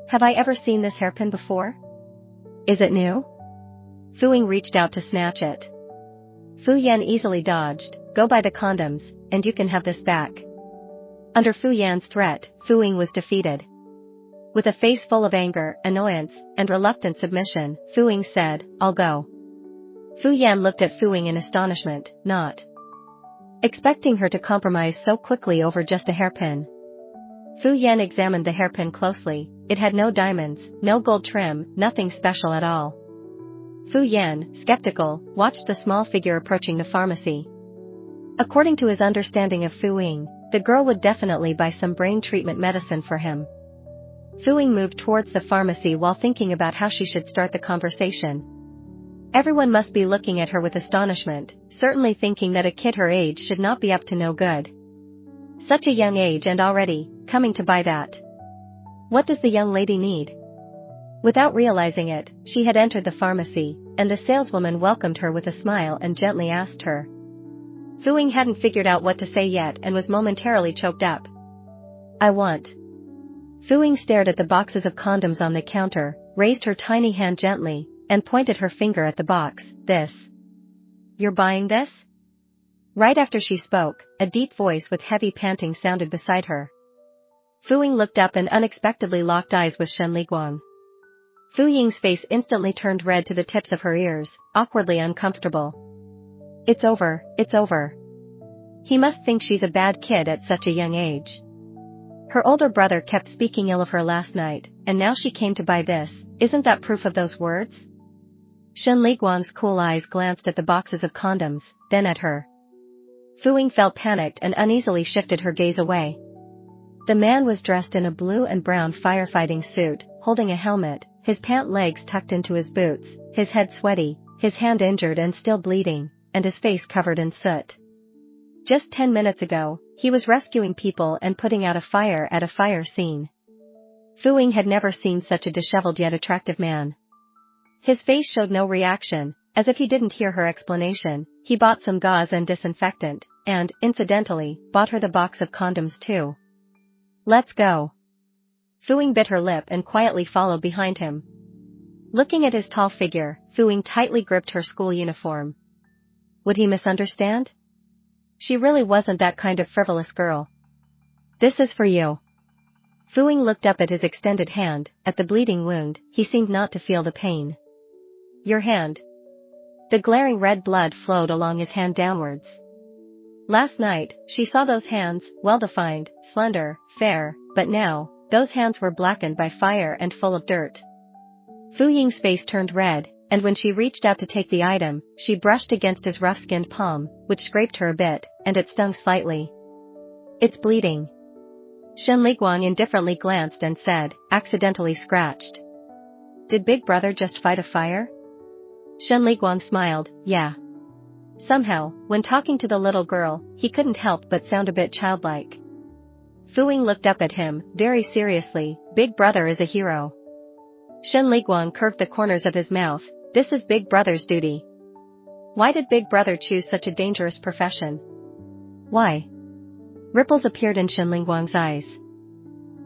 Have I ever seen this hairpin before? Is it new? Fu Ying reached out to snatch it. Fu Yan easily dodged. Go buy the condoms, and you can have this back. Under Fu Yan's threat, Fu Ying was defeated. With a face full of anger, annoyance, and reluctant submission, Fu Ying said, I'll go. Fu Yan looked at Fu Ying in astonishment, not expecting her to compromise so quickly over just a hairpin. Fu Yan examined the hairpin closely. It had no diamonds, no gold trim, nothing special at all. Fu Yan, skeptical, watched the small figure approaching the pharmacy. According to his understanding of Fu Ying, the girl would definitely buy some brain treatment medicine for him. Fu Ying moved towards the pharmacy while thinking about how she should start the conversation. Everyone must be looking at her with astonishment, certainly thinking that a kid her age should not be up to no good. Such a young age and already coming to buy that. What does the young lady need? Without realizing it, she had entered the pharmacy, and the saleswoman welcomed her with a smile and gently asked her. Fu Ying hadn't figured out what to say yet and was momentarily choked up. I want. Fu Ying stared at the boxes of condoms on the counter, raised her tiny hand gently, and pointed her finger at the box. This. You're buying this? Right after she spoke, a deep voice with heavy panting sounded beside her. Fu Ying looked up and unexpectedly locked eyes with Shen Liguang. Fu Ying's face instantly turned red to the tips of her ears, awkwardly uncomfortable. It's over, it's over. He must think she's a bad kid at such a young age. Her older brother kept speaking ill of her last night, and now she came to buy this. Isn't that proof of those words? Shen Liguang's cool eyes glanced at the boxes of condoms, then at her. Fu Ying felt panicked and uneasily shifted her gaze away. The man was dressed in a blue and brown firefighting suit, holding a helmet, his pant legs tucked into his boots, his head sweaty, his hand injured and still bleeding, and his face covered in soot. Just 10 minutes ago, he was rescuing people and putting out a fire at a fire scene. Fu Ying had never seen such a disheveled yet attractive man. His face showed no reaction, as if he didn't hear her explanation. He bought some gauze and disinfectant, and, incidentally, bought her the box of condoms too. Let's go. Fu Ying bit her lip and quietly followed behind him. Looking at his tall figure, Fu Ying tightly gripped her school uniform. Would he misunderstand? She really wasn't that kind of frivolous girl. This is for you. Fu Ying looked up at his extended hand. At the bleeding wound, he seemed not to feel the pain. Your hand. The glaring red blood flowed along his hand downwards. Last night, she saw those hands, well-defined, slender, fair, but now, those hands were blackened by fire and full of dirt. Fu Ying's face turned red, and when she reached out to take the item, she brushed against his rough-skinned palm, which scraped her a bit, and it stung slightly. It's bleeding. Shen Liguang indifferently glanced and said, accidentally scratched. Did Big Brother just fight a fire? Shen Liguang smiled, yeah. Somehow, when talking to the little girl, he couldn't help but sound a bit childlike. Fu Ying looked up at him, very seriously. Big Brother is a hero. Shen Liguang curved the corners of his mouth. This is Big Brother's duty. Why did Big Brother choose such a dangerous profession? Why? Ripples appeared in Shen Liguang's eyes.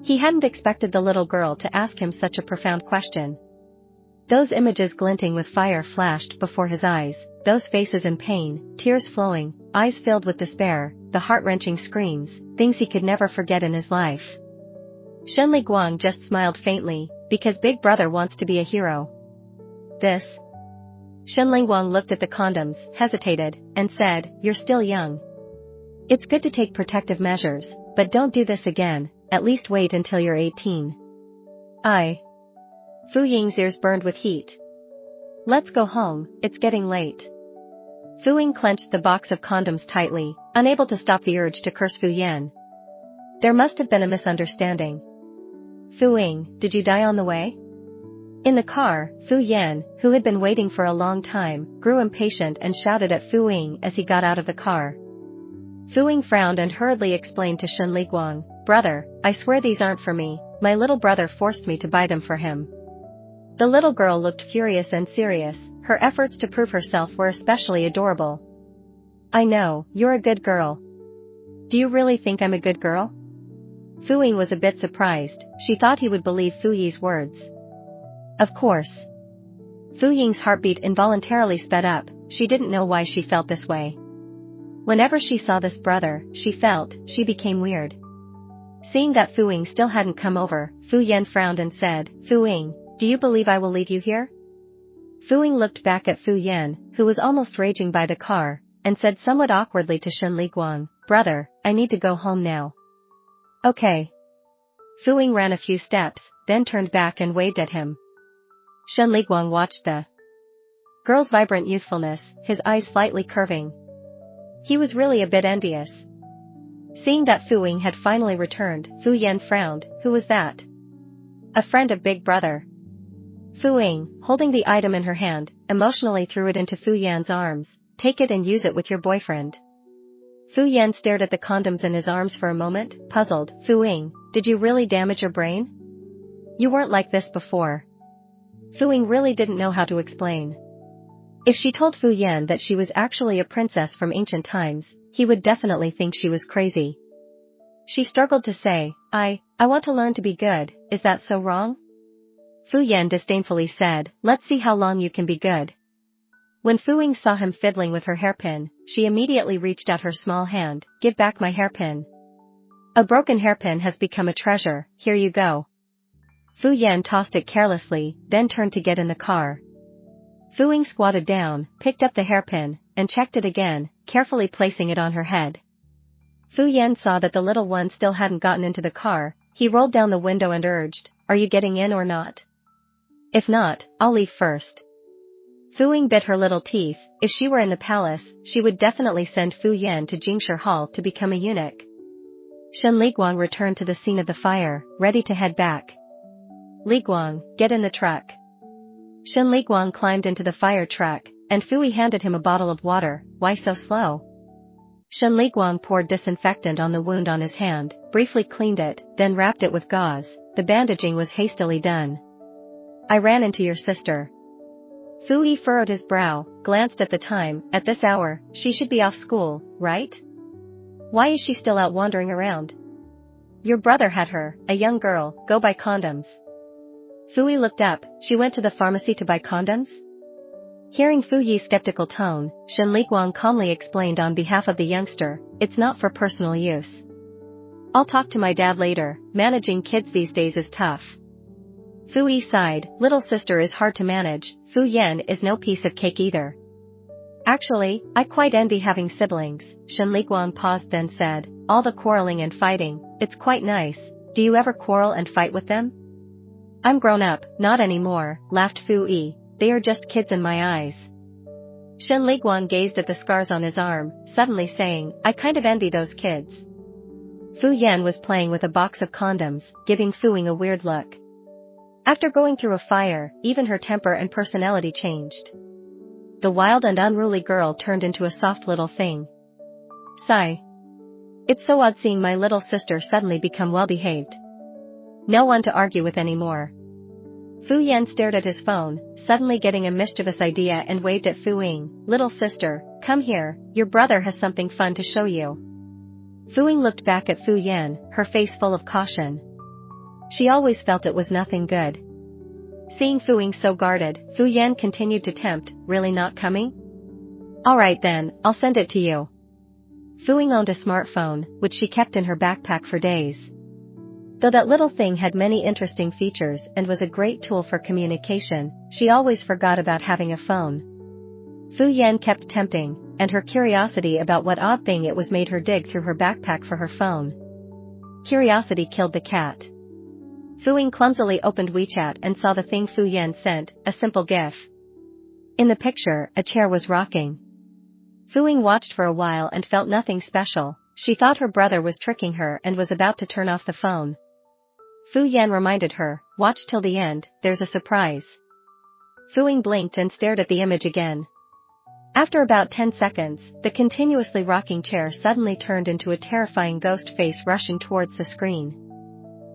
He hadn't expected the little girl to ask him such a profound question. Those images glinting with fire flashed before his eyes, those faces in pain, tears flowing, eyes filled with despair, the heart-wrenching screams, things he could never forget in his life. Shenli Guang just smiled faintly, because Big Brother wants to be a hero. This? Shenli Guang looked at the condoms, hesitated, and said, "You're still young. It's good to take protective measures, but don't do this again, at least wait until you're 18. Fu Ying's ears burned with heat. Let's go home, it's getting late. Fu Ying clenched the box of condoms tightly, unable to stop the urge to curse Fu Yan. There must have been a misunderstanding. Fu Ying, did you die on the way? In the car, Fu Yan, who had been waiting for a long time, grew impatient and shouted at Fu Ying as he got out of the car. Fu Ying frowned and hurriedly explained to Shenli Guang, "Brother, I swear these aren't for me, my little brother forced me to buy them for him." The little girl looked furious and serious, her efforts to prove herself were especially adorable. "I know, you're a good girl. Do you really think I'm a good girl?" Fu Ying was a bit surprised, she thought he would believe Fu Yi's words. Of course. Fu Ying's heartbeat involuntarily sped up, she didn't know why she felt this way. Whenever she saw this brother, she became weird. Seeing that Fu Ying still hadn't come over, Fu Yan frowned and said, "Fu Ying, do you believe I will leave you here?" Fu Ying looked back at Fu Yan, who was almost raging by the car, and said somewhat awkwardly to Shenli Guang, "Brother, I need to go home now." "Okay." Fu Ying ran a few steps, then turned back and waved at him. Shenli Guang watched the girl's vibrant youthfulness, his eyes slightly curving. He was really a bit envious. Seeing that Fu Ying had finally returned, Fu Yan frowned, "Who was that?" "A friend of Big Brother." Fu Ying, holding the item in her hand, emotionally threw it into Fu Yan's arms, "Take it and use it with your boyfriend." Fu Yan stared at the condoms in his arms for a moment, puzzled. "Fu Ying, did you really damage your brain? You weren't like this before." Fu Ying really didn't know how to explain. If she told Fu Yan that she was actually a princess from ancient times, he would definitely think she was crazy. She struggled to say, I want to learn to be good, is that so wrong?" Fu Yan disdainfully said, "Let's see how long you can be good." When Fu Ying saw him fiddling with her hairpin, she immediately reached out her small hand, "Give back my hairpin. A broken hairpin has become a treasure, here you go." Fu Yan tossed it carelessly, then turned to get in the car. Fu Ying squatted down, picked up the hairpin, and checked it again, carefully placing it on her head. Fu Yan saw that the little one still hadn't gotten into the car, he rolled down the window and urged, "Are you getting in or not? If not, I'll leave first." Fu Ying bit her little teeth, if she were in the palace, she would definitely send Fu Yan to Jingshi Hall to become a eunuch. Shenli Guang returned to the scene of the fire, ready to head back. "Li Guang, get in the truck." Shenli Guang climbed into the fire truck, and Fu Yi handed him a bottle of water. "Why so slow?" Shenli Guang poured disinfectant on the wound on his hand, briefly cleaned it, then wrapped it with gauze. The bandaging was hastily done. "I ran into your sister." Fu Yi furrowed his brow, glanced at the time. "At this hour, she should be off school, right? Why is she still out wandering around?" "Your brother had her, a young girl, go buy condoms." Fu Yi looked up, "She went to the pharmacy to buy condoms?" Hearing Fu Yi's skeptical tone, Shenli Guang calmly explained on behalf of the youngster, "It's not for personal use. I'll talk to my dad later, managing kids these days is tough." Fu Yi sighed, "Little sister is hard to manage, Fu Yan is no piece of cake either." "Actually, I quite envy having siblings," Shenli Guang paused then said, "all the quarreling and fighting, it's quite nice. Do you ever quarrel and fight with them?" "I'm grown up, not anymore," laughed Fu Yi, "they are just kids in my eyes." Shenli Guang gazed at the scars on his arm, suddenly saying, "I kind of envy those kids." Fu Yan was playing with a box of condoms, giving Fu Ying a weird look. After going through a fire, even her temper and personality changed. The wild and unruly girl turned into a soft little thing. Sigh. It's so odd seeing my little sister suddenly become well-behaved. No one to argue with anymore. Fu Yan stared at his phone, suddenly getting a mischievous idea and waved at Fu Ying. "Little sister, come here, your brother has something fun to show you." Fu Ying looked back at Fu Yan, her face full of caution. She always felt it was nothing good. Seeing Fu Ying so guarded, Fu Yan continued to tempt, "Really not coming? Alright then, I'll send it to you." Fu Ying owned a smartphone, which she kept in her backpack for days. Though that little thing had many interesting features and was a great tool for communication, she always forgot about having a phone. Fu Yan kept tempting, and her curiosity about what odd thing it was made her dig through her backpack for her phone. Curiosity killed the cat. Fu Ying clumsily opened WeChat and saw the thing Fu Yan sent, a simple GIF. In the picture, a chair was rocking. Fu Ying watched for a while and felt nothing special. She thought her brother was tricking her and was about to turn off the phone. Fu Yan reminded her, "Watch till the end, there's a surprise." Fu Ying blinked and stared at the image again. After about 10 seconds, the continuously rocking chair suddenly turned into a terrifying ghost face rushing towards the screen.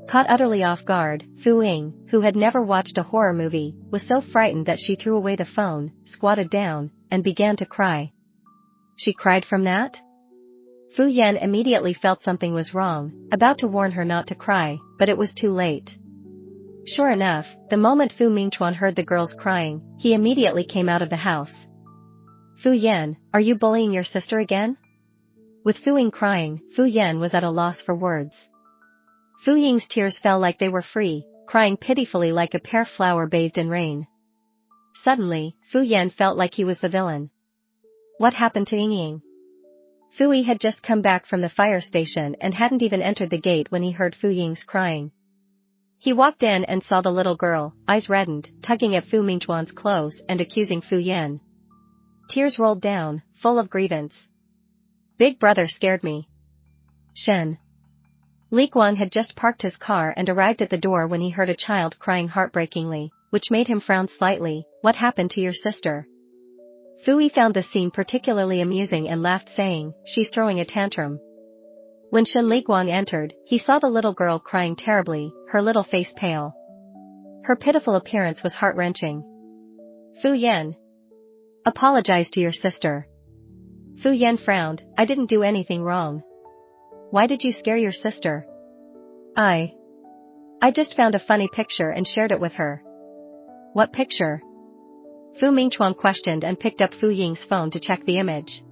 Caught utterly off guard, Fu Ying, who had never watched a horror movie, was so frightened that she threw away the phone, squatted down, and began to cry. She cried from that? Fu Yan immediately felt something was wrong, about to warn her not to cry, but it was too late. Sure enough, the moment Fu Mingchuan heard the girls crying, he immediately came out of the house. "Fu Yan, are you bullying your sister again?" With Fu Ying crying, Fu Yan was at a loss for words. Fu Ying's tears fell like they were free, crying pitifully like a pear flower bathed in rain. Suddenly, Fu Yan felt like he was the villain. What happened to Ying? Fu Yi had just come back from the fire station and hadn't even entered the gate when he heard Fu Ying's crying. He walked in and saw the little girl, eyes reddened, tugging at Fu Mingchuan's clothes and accusing Fu Yan. Tears rolled down, full of grievance. "Big brother scared me." Shen. Li Guang had just parked his car and arrived at the door when he heard a child crying heartbreakingly, which made him frown slightly. "What happened to your sister?" Fu Yi found the scene particularly amusing and laughed, saying, "She's throwing a tantrum." When Shen Li Guang entered, he saw the little girl crying terribly, her little face pale. Her pitiful appearance was heart-wrenching. "Fu Yan, apologize to your sister." Fu Yan frowned. "I didn't do anything wrong." "Why did you scare your sister?" I just found a funny picture and shared it with her." "What picture?" Fu Mingchuan questioned and picked up Fu Ying's phone to check the image.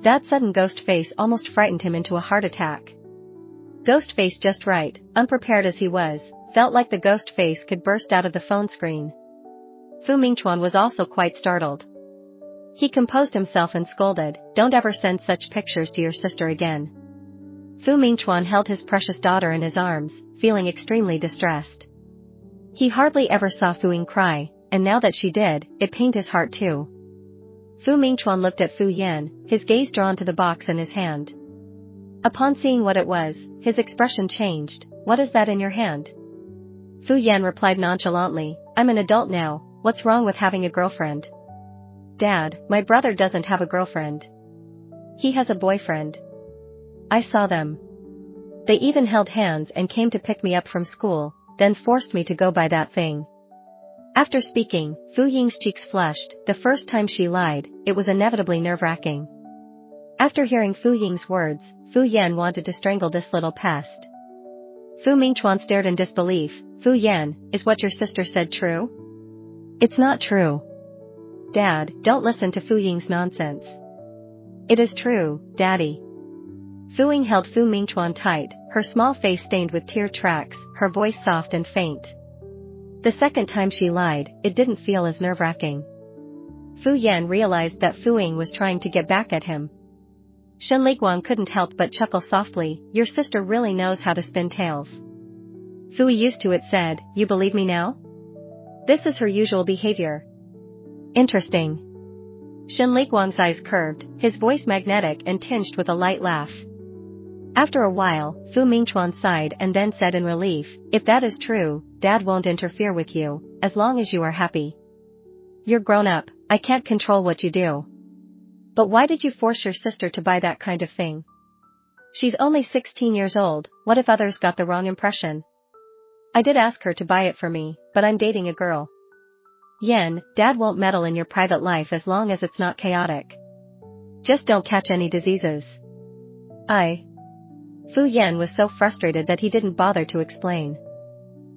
That sudden ghost face almost frightened him into a heart attack. Ghost face just right, unprepared as he was, felt like the ghost face could burst out of the phone screen. Fu Mingchuan was also quite startled. He composed himself and scolded, "Don't ever send such pictures to your sister again." Fu Mingchuan held his precious daughter in his arms, feeling extremely distressed. He hardly ever saw Fu Ying cry, and now that she did, it pained his heart too. Fu Mingchuan looked at Fu Yan, his gaze drawn to the box in his hand. Upon seeing what it was, his expression changed. "What is that in your hand?" Fu Yan replied nonchalantly, "I'm an adult now, what's wrong with having a girlfriend?" "Dad, my brother doesn't have a girlfriend. He has a boyfriend. I saw them. They even held hands and came to pick me up from school, then forced me to go buy that thing." After speaking, Fu Ying's cheeks flushed. The first time she lied, it was inevitably nerve-wracking. After hearing Fu Ying's words, Fu Yan wanted to strangle this little pest. Fu Mingchuan stared in disbelief. "Fu Yan, is what your sister said true?" "It's not true." "Dad, don't listen to Fu Ying's nonsense." "It is true, Daddy." Fu Ying held Fu Mingchuan tight, her small face stained with tear tracks, her voice soft and faint. The second time she lied, it didn't feel as nerve-wracking. Fu Yan realized that Fu Ying was trying to get back at him. Shen Liguang couldn't help but chuckle softly. "Your sister really knows how to spin tales." Fu Yi used to it said, "You believe me now? This is her usual behavior." "Interesting." Shen Liguang's eyes curved, his voice magnetic and tinged with a light laugh. After a while, Fu Mingchuan sighed and then said in relief, "If that is true, Dad won't interfere with you, as long as you are happy. You're grown up, I can't control what you do." "But why did you force your sister to buy that kind of thing? She's only 16 years old, what if others got the wrong impression?" "I did ask her to buy it for me, but I'm dating a girl." "Yen, Dad won't meddle in your private life as long as it's not chaotic. Just don't catch any diseases." Fu Yan was so frustrated that he didn't bother to explain.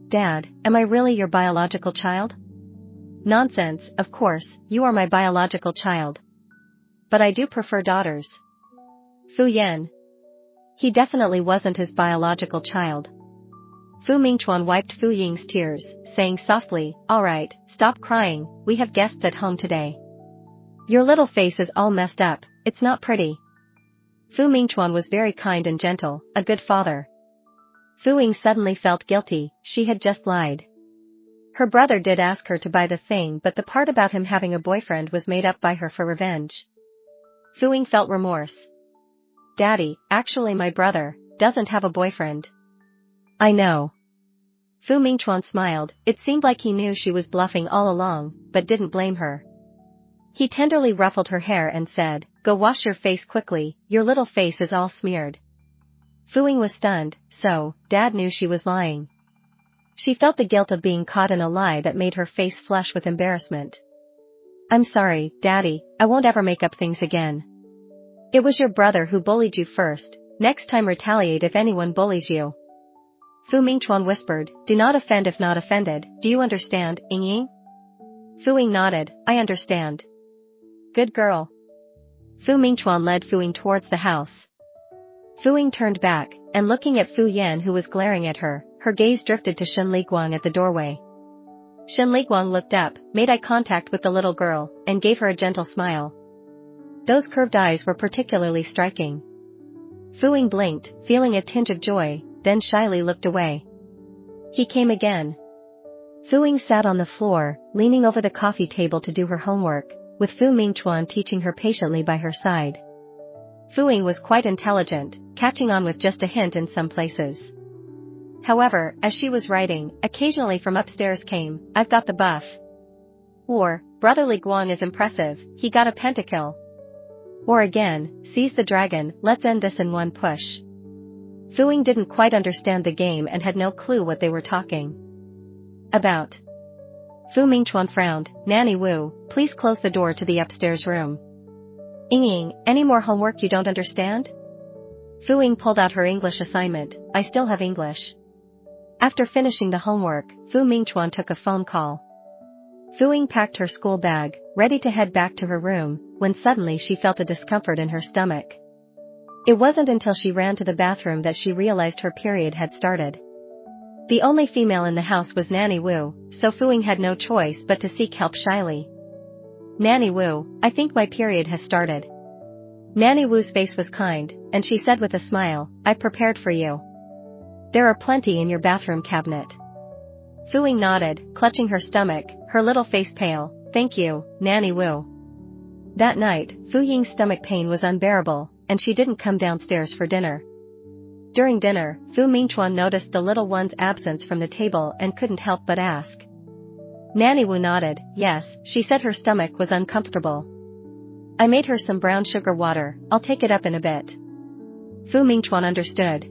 "Dad, am I really your biological child?" "Nonsense, of course, you are my biological child. But I do prefer daughters." Fu Yan. He definitely wasn't his biological child. Fu Mingchuan wiped Fu Ying's tears, saying softly, "Alright, stop crying, we have guests at home today. Your little face is all messed up, it's not pretty." Fu Mingchuan was very kind and gentle, a good father. Fu Ying suddenly felt guilty, she had just lied. Her brother did ask her to buy the thing, but the part about him having a boyfriend was made up by her for revenge. Fu Ying felt remorse. "Daddy, actually my brother doesn't have a boyfriend." "I know." Fu Mingchuan smiled, it seemed like he knew she was bluffing all along, but didn't blame her. He tenderly ruffled her hair and said, "Go wash your face quickly, your little face is all smeared." Fu Ying was stunned, so, Dad knew she was lying. She felt the guilt of being caught in a lie that made her face flush with embarrassment. "I'm sorry, Daddy, I won't ever make up things again. It was your brother who bullied you first, next time retaliate if anyone bullies you." Fu Mingchuan whispered, "Do not offend if not offended, do you understand, Ying?" Fu Ying nodded, "I understand. Good girl." Fu Mingchuan led Fu Ying towards the house. Fu Ying turned back, and looking at Fu Yan who was glaring at her, her gaze drifted to Shen Liguang at the doorway. Shen Liguang looked up, made eye contact with the little girl, and gave her a gentle smile. Those curved eyes were particularly striking. Fu Ying blinked, feeling a tinge of joy, then shyly looked away. He came again. Fu Ying sat on the floor, leaning over the coffee table to do her homework, with Fu Mingchuan teaching her patiently by her side. Fu Ying was quite intelligent, catching on with just a hint in some places. However, as she was writing, occasionally from upstairs came, "I've got the buff." Or, "Brotherly Guang is impressive, he got a pentakill." Or again, "Seize the dragon, let's end this in one push." Fu Ying didn't quite understand the game and had no clue what they were talking about. Fu Mingchuan frowned, "Nanny Wu, please close the door to the upstairs room." "Ying, any more homework you don't understand?" Fu Ying pulled out her English assignment, "I still have English." After finishing the homework, Fu Mingchuan took a phone call. Fu Ying packed her school bag, ready to head back to her room, when suddenly she felt a discomfort in her stomach. It wasn't until she ran to the bathroom that she realized her period had started. The only female in the house was Nanny Wu, so Fu Ying had no choice but to seek help shyly. "Nanny Wu, I think my period has started." Nanny Wu's face was kind, and she said with a smile, "I've prepared for you. There are plenty in your bathroom cabinet." Fu Ying nodded, clutching her stomach, her little face pale, "Thank you, Nanny Wu." That night, Fu Ying's stomach pain was unbearable, and she didn't come downstairs for dinner. During dinner, Fu Mingchuan noticed the little one's absence from the table and couldn't help but ask. Nanny Wu nodded, "Yes, she said her stomach was uncomfortable. I made her some brown sugar water, I'll take it up in a bit." Fu Mingchuan understood.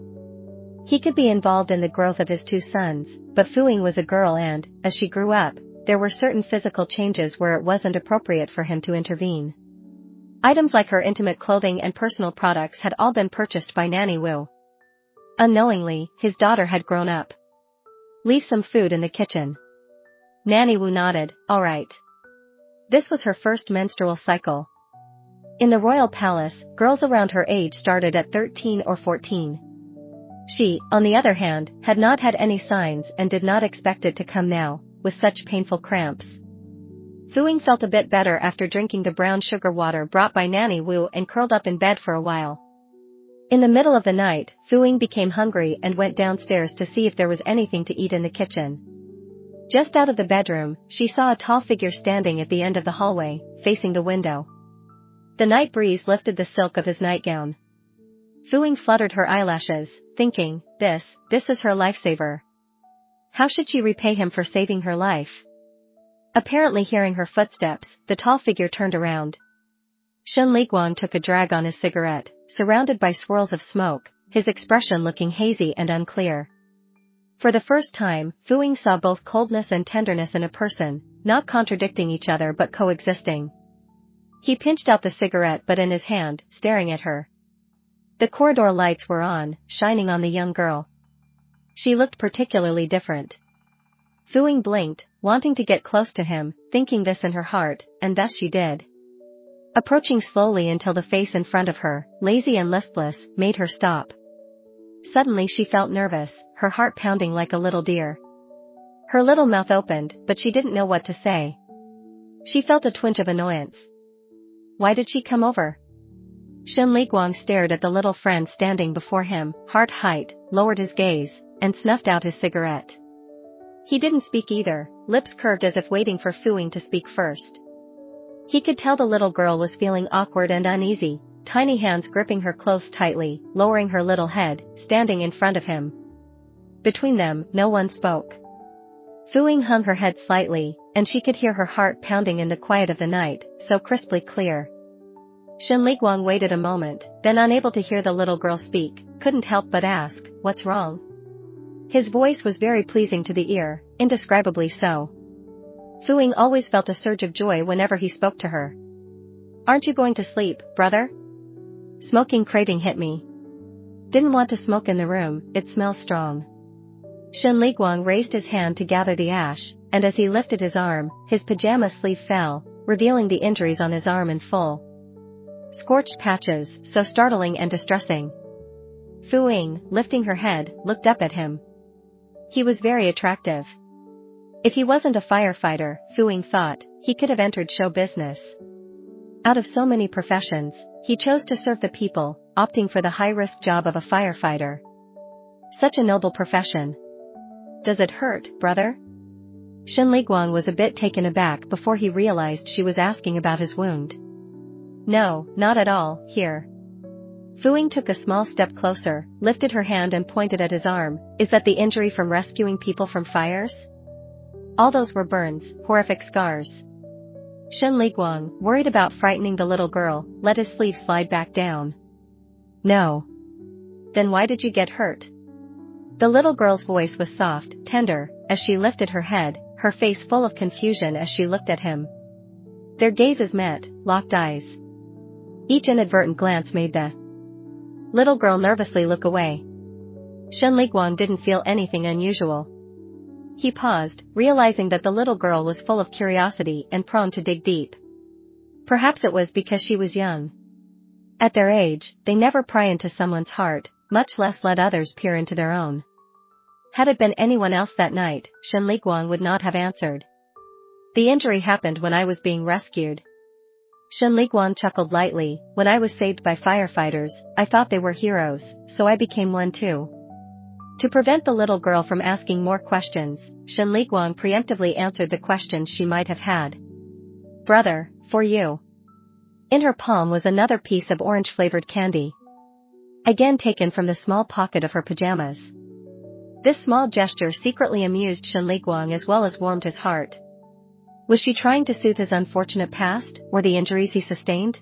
He could be involved in the growth of his two sons, but Fu Ying was a girl and, as she grew up, there were certain physical changes where it wasn't appropriate for him to intervene. Items like her intimate clothing and personal products had all been purchased by Nanny Wu. Unknowingly, his daughter had grown up. "Leave some food in the kitchen." Nanny Wu nodded, "All right." This was her first menstrual cycle. In the royal palace, girls around her age started at 13 or 14. She, on the other hand, had not had any signs and did not expect it to come now, with such painful cramps. Fu Ying felt a bit better after drinking the brown sugar water brought by Nanny Wu and curled up in bed for a while. In the middle of the night, Fu Ying became hungry and went downstairs to see if there was anything to eat in the kitchen. Just out of the bedroom, she saw a tall figure standing at the end of the hallway, facing the window. The night breeze lifted the silk of his nightgown. Fu Ying fluttered her eyelashes, thinking, this is her lifesaver. How should she repay him for saving her life? Apparently hearing her footsteps, the tall figure turned around. Shen Liguang took a drag on his cigarette, surrounded by swirls of smoke, his expression looking hazy and unclear. For the first time, Fu Ying saw both coldness and tenderness in a person, not contradicting each other but coexisting. He pinched out the cigarette butt in his hand, staring at her. The corridor lights were on, shining on the young girl. She looked particularly different. Fu Ying blinked, wanting to get close to him, thinking this in her heart, and thus she did. Approaching slowly until the face in front of her, lazy and listless, made her stop. Suddenly she felt nervous, her heart pounding like a little deer. Her little mouth opened, but she didn't know what to say. She felt a twinge of annoyance. Why did she come over? Shen Liguang stared at the little friend standing before him, heart height, lowered his gaze, and snuffed out his cigarette. He didn't speak either, lips curved as if waiting for Fu Ying to speak first. He could tell the little girl was feeling awkward and uneasy, tiny hands gripping her clothes tightly, lowering her little head, standing in front of him. Between them, no one spoke. Fu Ying hung her head slightly, and she could hear her heart pounding in the quiet of the night, so crisply clear. Shen Liguang waited a moment, then unable to hear the little girl speak, couldn't help but ask, "What's wrong?" His voice was very pleasing to the ear, indescribably so. Fu Ying always felt a surge of joy whenever he spoke to her. "Aren't you going to sleep, brother?" "Smoking craving hit me. Didn't want to smoke in the room, it smells strong." Shen Liguang raised his hand to gather the ash, and as he lifted his arm, his pajama sleeve fell, revealing the injuries on his arm in full. Scorched patches, so startling and distressing. Fu Ying, lifting her head, looked up at him. He was very attractive. If he wasn't a firefighter, Fu Ying thought, he could have entered show business. Out of so many professions, he chose to serve the people, opting for the high-risk job of a firefighter. Such a noble profession. "Does it hurt, brother?" Shen Liguang was a bit taken aback before he realized she was asking about his wound. "No, not at all, here." Fu Ying took a small step closer, lifted her hand and pointed at his arm. "Is that the injury from rescuing people from fires?" All those were burns, horrific scars. Shen Liguang, worried about frightening the little girl, let his sleeve slide back down. "No." "Then why did you get hurt?" The little girl's voice was soft, tender, as she lifted her head, her face full of confusion as she looked at him. Their gazes met, locked eyes. Each inadvertent glance made the little girl nervously look away. Shen Liguang didn't feel anything unusual. He paused, realizing that the little girl was full of curiosity and prone to dig deep. Perhaps it was because she was young. At their age, they never pry into someone's heart, much less let others peer into their own. Had it been anyone else that night, Shen Liguang would not have answered. "The injury happened when I was being rescued." Shen Liguang chuckled lightly. "When I was saved by firefighters, I thought they were heroes, so I became one too." To prevent the little girl from asking more questions, Shen Liguang preemptively answered the questions she might have had. "Brother, for you." In her palm was another piece of orange-flavored candy. Again taken from the small pocket of her pajamas. This small gesture secretly amused Shen Liguang as well as warmed his heart. Was she trying to soothe his unfortunate past, or the injuries he sustained?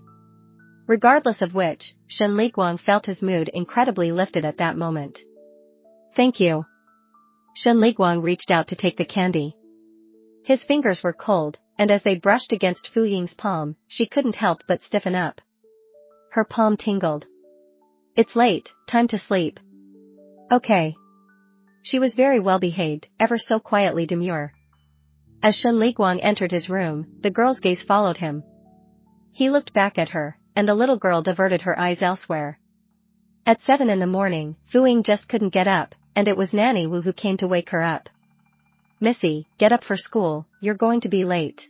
Regardless of which, Shen Liguang felt his mood incredibly lifted at that moment. "Thank you." Shen Liguang reached out to take the candy. His fingers were cold, and as they brushed against Fu Ying's palm, she couldn't help but stiffen up. Her palm tingled. "It's late, time to sleep." "Okay." She was very well behaved, ever so quietly demure. As Shen Liguang entered his room, the girl's gaze followed him. He looked back at her, and the little girl diverted her eyes elsewhere. At 7 in the morning, Fu Ying just couldn't get up, and it was Nanny Wu who came to wake her up. "Missy, get up for school, you're going to be late."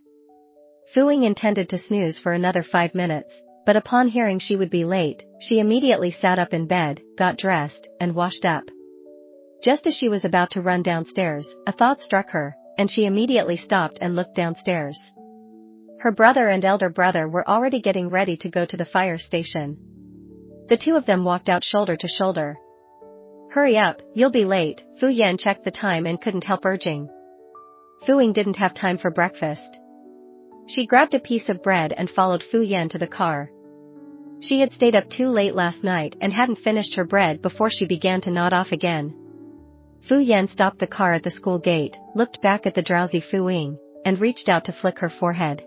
Fu Ying intended to snooze for another 5 minutes, but upon hearing she would be late, she immediately sat up in bed, got dressed, and washed up. Just as she was about to run downstairs, a thought struck her, and she immediately stopped and looked downstairs. Her brother and elder brother were already getting ready to go to the fire station. The two of them walked out shoulder to shoulder. "Hurry up, you'll be late." Fu Yan checked the time and couldn't help urging. Fu Ying didn't have time for breakfast. She grabbed a piece of bread and followed Fu Yan to the car. She had stayed up too late last night and hadn't finished her bread before she began to nod off again. Fu Yan stopped the car at the school gate, looked back at the drowsy Fu Ying, and reached out to flick her forehead.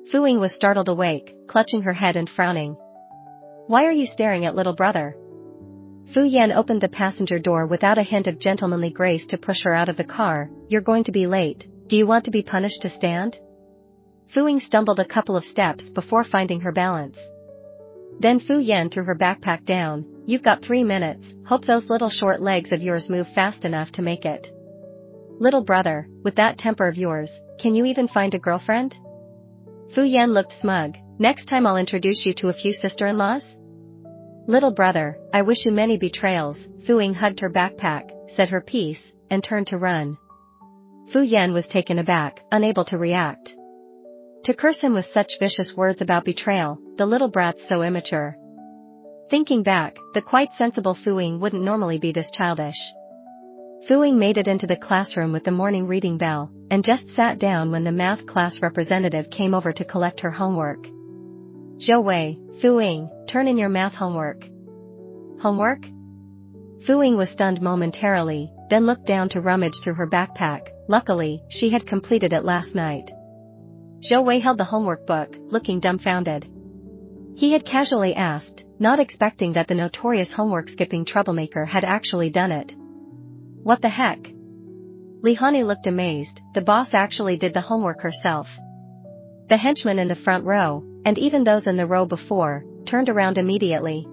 Fu Ying was startled awake, clutching her head and frowning. "Why are you staring at little brother?" Fu Yan opened the passenger door without a hint of gentlemanly grace to push her out of the car. "You're going to be late. Do you want to be punished to stand?" Fu Ying stumbled a couple of steps before finding her balance. Then Fu Yan threw her backpack down. You've got 3 minutes, hope those little short legs of yours move fast enough to make it. Little brother, with that temper of yours, can you even find a girlfriend? Fu Yan looked smug. Next time I'll introduce you to a few sister-in-laws? Little brother, I wish you many betrayals. Fu Ying hugged her backpack, said her piece, and turned to run. Fu Yan was taken aback, unable to react. To curse him with such vicious words about betrayal, the little brat's so immature. Thinking back, the quite sensible Fu Ying wouldn't normally be this childish. Fu Ying made it into the classroom with the morning reading bell, and just sat down when the math class representative came over to collect her homework. Zhou Wei, Fu Ying, turn in your math homework. Homework? Fu Ying was stunned momentarily, then looked down to rummage through her backpack. Luckily, she had completed it last night. Zhou Wei held the homework book, looking dumbfounded. He had casually asked, not expecting that the notorious homework-skipping troublemaker had actually done it. What the heck? Li Hani looked amazed. The boss actually did the homework herself. The henchmen in the front row, and even those in the row before, turned around immediately.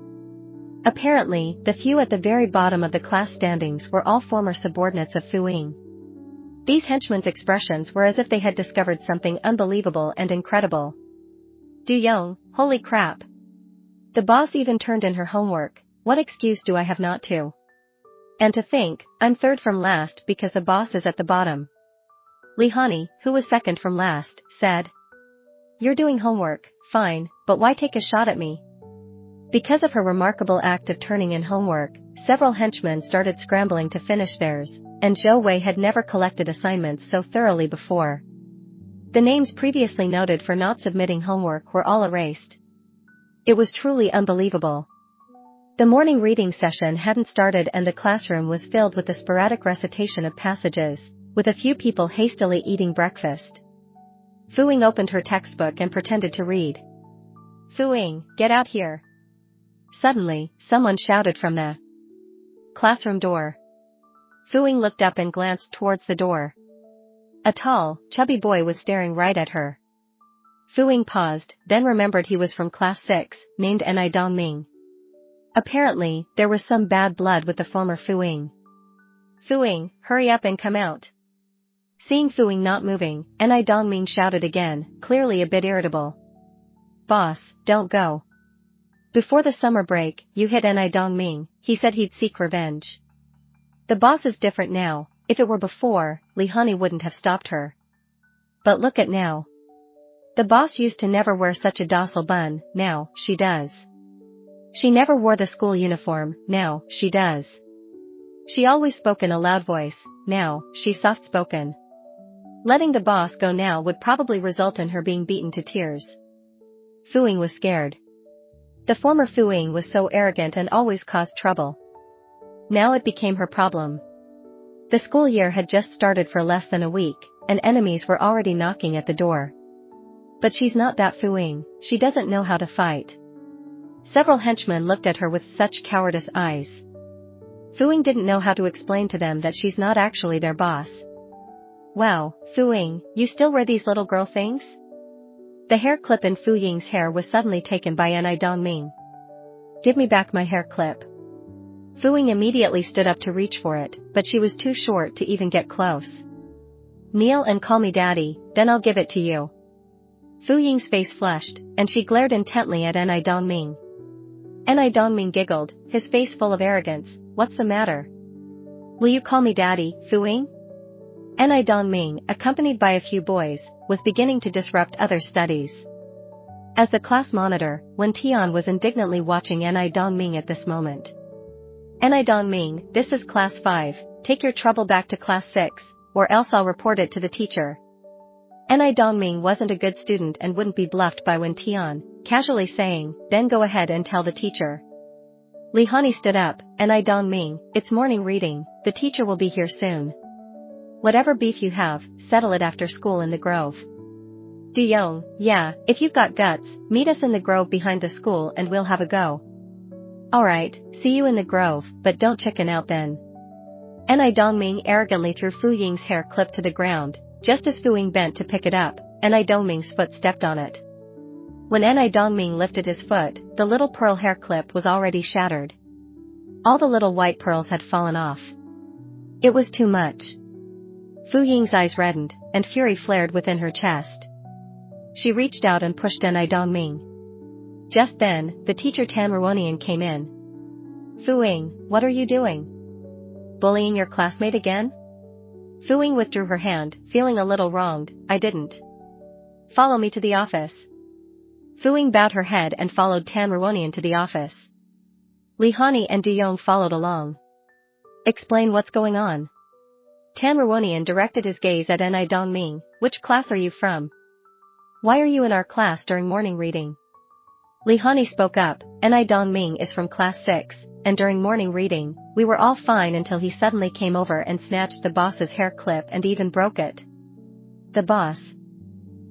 Apparently, the few at the very bottom of the class standings were all former subordinates of Fu Ying. These henchmen's expressions were as if they had discovered something unbelievable and incredible. Du Yong, holy crap! The boss even turned in her homework. What excuse do I have not to? And to think, I'm third from last because the boss is at the bottom. Li Hani, who was second from last, said. You're doing homework, fine, but why take a shot at me? Because of her remarkable act of turning in homework, several henchmen started scrambling to finish theirs, and Zhou Wei had never collected assignments so thoroughly before. The names previously noted for not submitting homework were all erased. It was truly unbelievable. The morning reading session hadn't started and the classroom was filled with the sporadic recitation of passages, with a few people hastily eating breakfast. Fu Ying opened her textbook and pretended to read. Fu Ying, get out here. Suddenly, someone shouted from the classroom door. Fu Ying looked up and glanced towards the door. A tall, chubby boy was staring right at her. Fu Ying paused, then remembered he was from class 6, named Ni Dongming. Apparently, there was some bad blood with the former Fu Ying. Fu Ying, hurry up and come out. Seeing Fu Ying not moving, Ni Dongming shouted again, clearly a bit irritable. Boss, don't go. Before the summer break, you hit Ni Dongming, he said he'd seek revenge. The boss is different now. If it were before, Li Hani wouldn't have stopped her. But look at now. The boss used to never wear such a docile bun, now, she does. She never wore the school uniform, now, she does. She always spoke in a loud voice, now, she's soft-spoken. Letting the boss go now would probably result in her being beaten to tears. Fu Ying was scared. The former Fu Ying was so arrogant and always caused trouble. Now it became her problem. The school year had just started for less than a week, and enemies were already knocking at the door. But she's not that Fu Ying, she doesn't know how to fight. Several henchmen looked at her with such cowardice eyes. Fu Ying didn't know how to explain to them that she's not actually their boss. Wow, Fu Ying, you still wear these little girl things? The hair clip in Fu Ying's hair was suddenly taken by Ni Dongming. Give me back my hair clip. Fu Ying immediately stood up to reach for it, but she was too short to even get close. Kneel and call me daddy, then I'll give it to you. Fu Ying's face flushed, and she glared intently at Ni Dongming. Ni Dongming giggled, his face full of arrogance. What's the matter? Will you call me daddy, Fu Ying? Ni Dongming, accompanied by a few boys, was beginning to disrupt other studies. As the class monitor, Wen Tian was indignantly watching Ni Dongming at this moment. Ni Dongming, this is class 5, take your trouble back to class 6, or else I'll report it to the teacher. Ni Dongming wasn't a good student and wouldn't be bluffed by Wen Tian, casually saying, then go ahead and tell the teacher. Li Hani stood up, Ni Dongming, it's morning reading, the teacher will be here soon. Whatever beef you have, settle it after school in the grove. Du Yong, yeah, if you've got guts, meet us in the grove behind the school and we'll have a go. Alright, see you in the grove, but don't chicken out then. Ni Dongming arrogantly threw Fu Ying's hair clip to the ground, just as Fu Ying bent to pick it up. Enai Dongming's foot stepped on it. When Enai Dongming lifted his foot, the little pearl hair clip was already shattered. All the little white pearls had fallen off. It was too much. Fu Ying's eyes reddened, and fury flared within her chest. She reached out and pushed Enai Dongming. Just then, the teacher Tan Ruonian came in. Fu Ying, what are you doing? Bullying your classmate again? Fu Ying withdrew her hand, feeling a little wronged. I didn't. Follow me to the office. Fu Ying bowed her head and followed Tan Ruonian to the office. Li Hani and Du Yong followed along. Explain what's going on. Tan Ruonian directed his gaze at Enai Dongming. Which class are you from? Why are you in our class during morning reading? Li Hani spoke up. Enai Dongming is from class 6, and during morning reading, we were all fine until he suddenly came over and snatched the boss's hair clip and even broke it. The boss?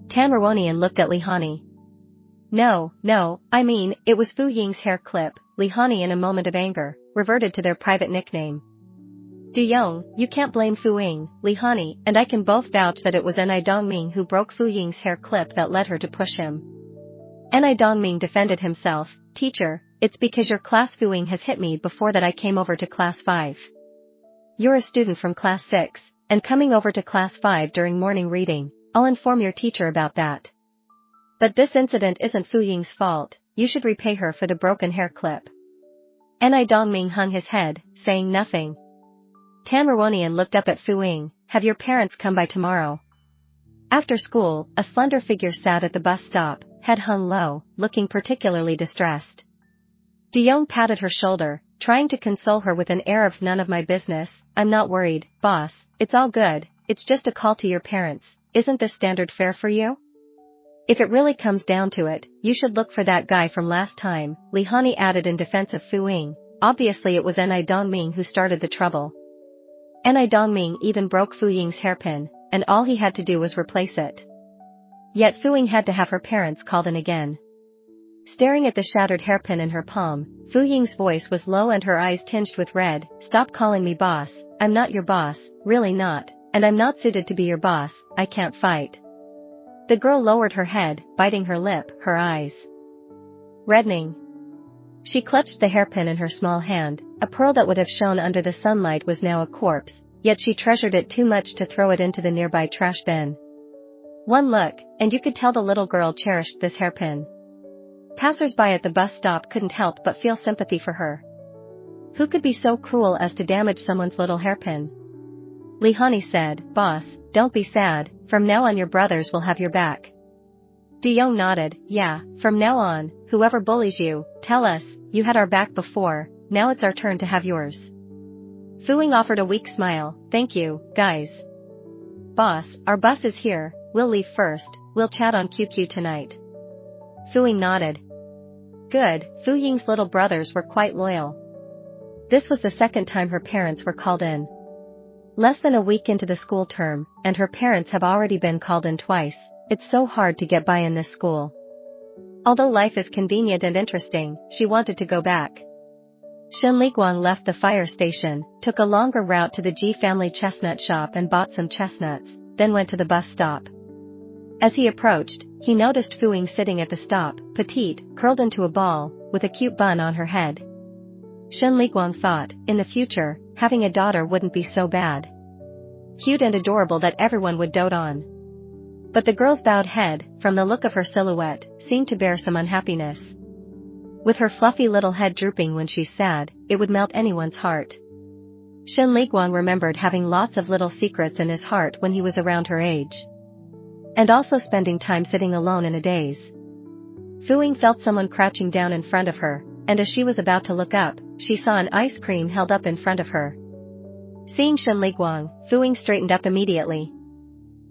Tan Ruonian looked at Li Hani. No, I mean, it was Fu Ying's hair clip. Li Hani, in a moment of anger, reverted to their private nickname. Du Yong, you can't blame Fu Ying. Li Hani and I can both vouch that it was Enai Dongming who broke Fu Ying's hair clip that led her to push him. Enai Dongming defended himself. Teacher, it's because your class Fu Ying has hit me before that I came over to class 5. You're a student from class 6, and coming over to class 5 during morning reading. I'll inform your teacher about that. But this incident isn't Fu Ying's fault. You should repay her for the broken hair clip. Enai Dongming hung his head, saying nothing. Tan Ruonian looked up at Fu Ying. Have your parents come by tomorrow? After school, a slender figure sat at the bus stop, head hung low, looking particularly distressed. Du Yong patted her shoulder, trying to console her with an air of none of my business. I'm not worried, boss, it's all good, it's just a call to your parents. Isn't this standard fare for you? If it really comes down to it, you should look for that guy from last time, Li Hani added in defense of Fu Ying. Obviously it was Enai Dongming who started the trouble. Enai Dongming even broke Fu Ying's hairpin, and all he had to do was replace it. Yet Fu Ying had to have her parents called in again. Staring at the shattered hairpin in her palm, Fu Ying's voice was low and her eyes tinged with red. Stop calling me boss, I'm not your boss, really not, and I'm not suited to be your boss, I can't fight. The girl lowered her head, biting her lip, her eyes reddening. She clutched the hairpin in her small hand. A pearl that would have shone under the sunlight was now a corpse, yet she treasured it too much to throw it into the nearby trash bin. One look, and you could tell the little girl cherished this hairpin. Passers-by at the bus stop couldn't help but feel sympathy for her. Who could be so cruel as to damage someone's little hairpin? Li Hani said, Boss, don't be sad, from now on your brothers will have your back. Du Yong nodded. Yeah, from now on, whoever bullies you, tell us, you had our back before, now it's our turn to have yours. Fu Ying offered a weak smile. Thank you, guys. Boss, our bus is here, we'll leave first, we'll chat on QQ tonight. Fu Ying nodded. Good, Fu Ying's little brothers were quite loyal. This was the second time her parents were called in. Less than a week into the school term, and her parents have already been called in twice. It's so hard to get by in this school. Although life is convenient and interesting, she wanted to go back. Shen Liguang left the fire station, took a longer route to the Ji family chestnut shop and bought some chestnuts, then went to the bus stop. As he approached, he noticed Fu Ying sitting at the stop, petite, curled into a ball, with a cute bun on her head. Shen Liguang thought, in the future, having a daughter wouldn't be so bad. Cute and adorable that everyone would dote on. But the girl's bowed head, from the look of her silhouette, seemed to bear some unhappiness. With her fluffy little head drooping when she's sad, it would melt anyone's heart. Shen Liguang remembered having lots of little secrets in his heart when he was around her age. And also spending time sitting alone in a daze. Fu Ying felt someone crouching down in front of her, and as she was about to look up, she saw an ice cream held up in front of her. Seeing Shen Liguang, Fu Ying straightened up immediately.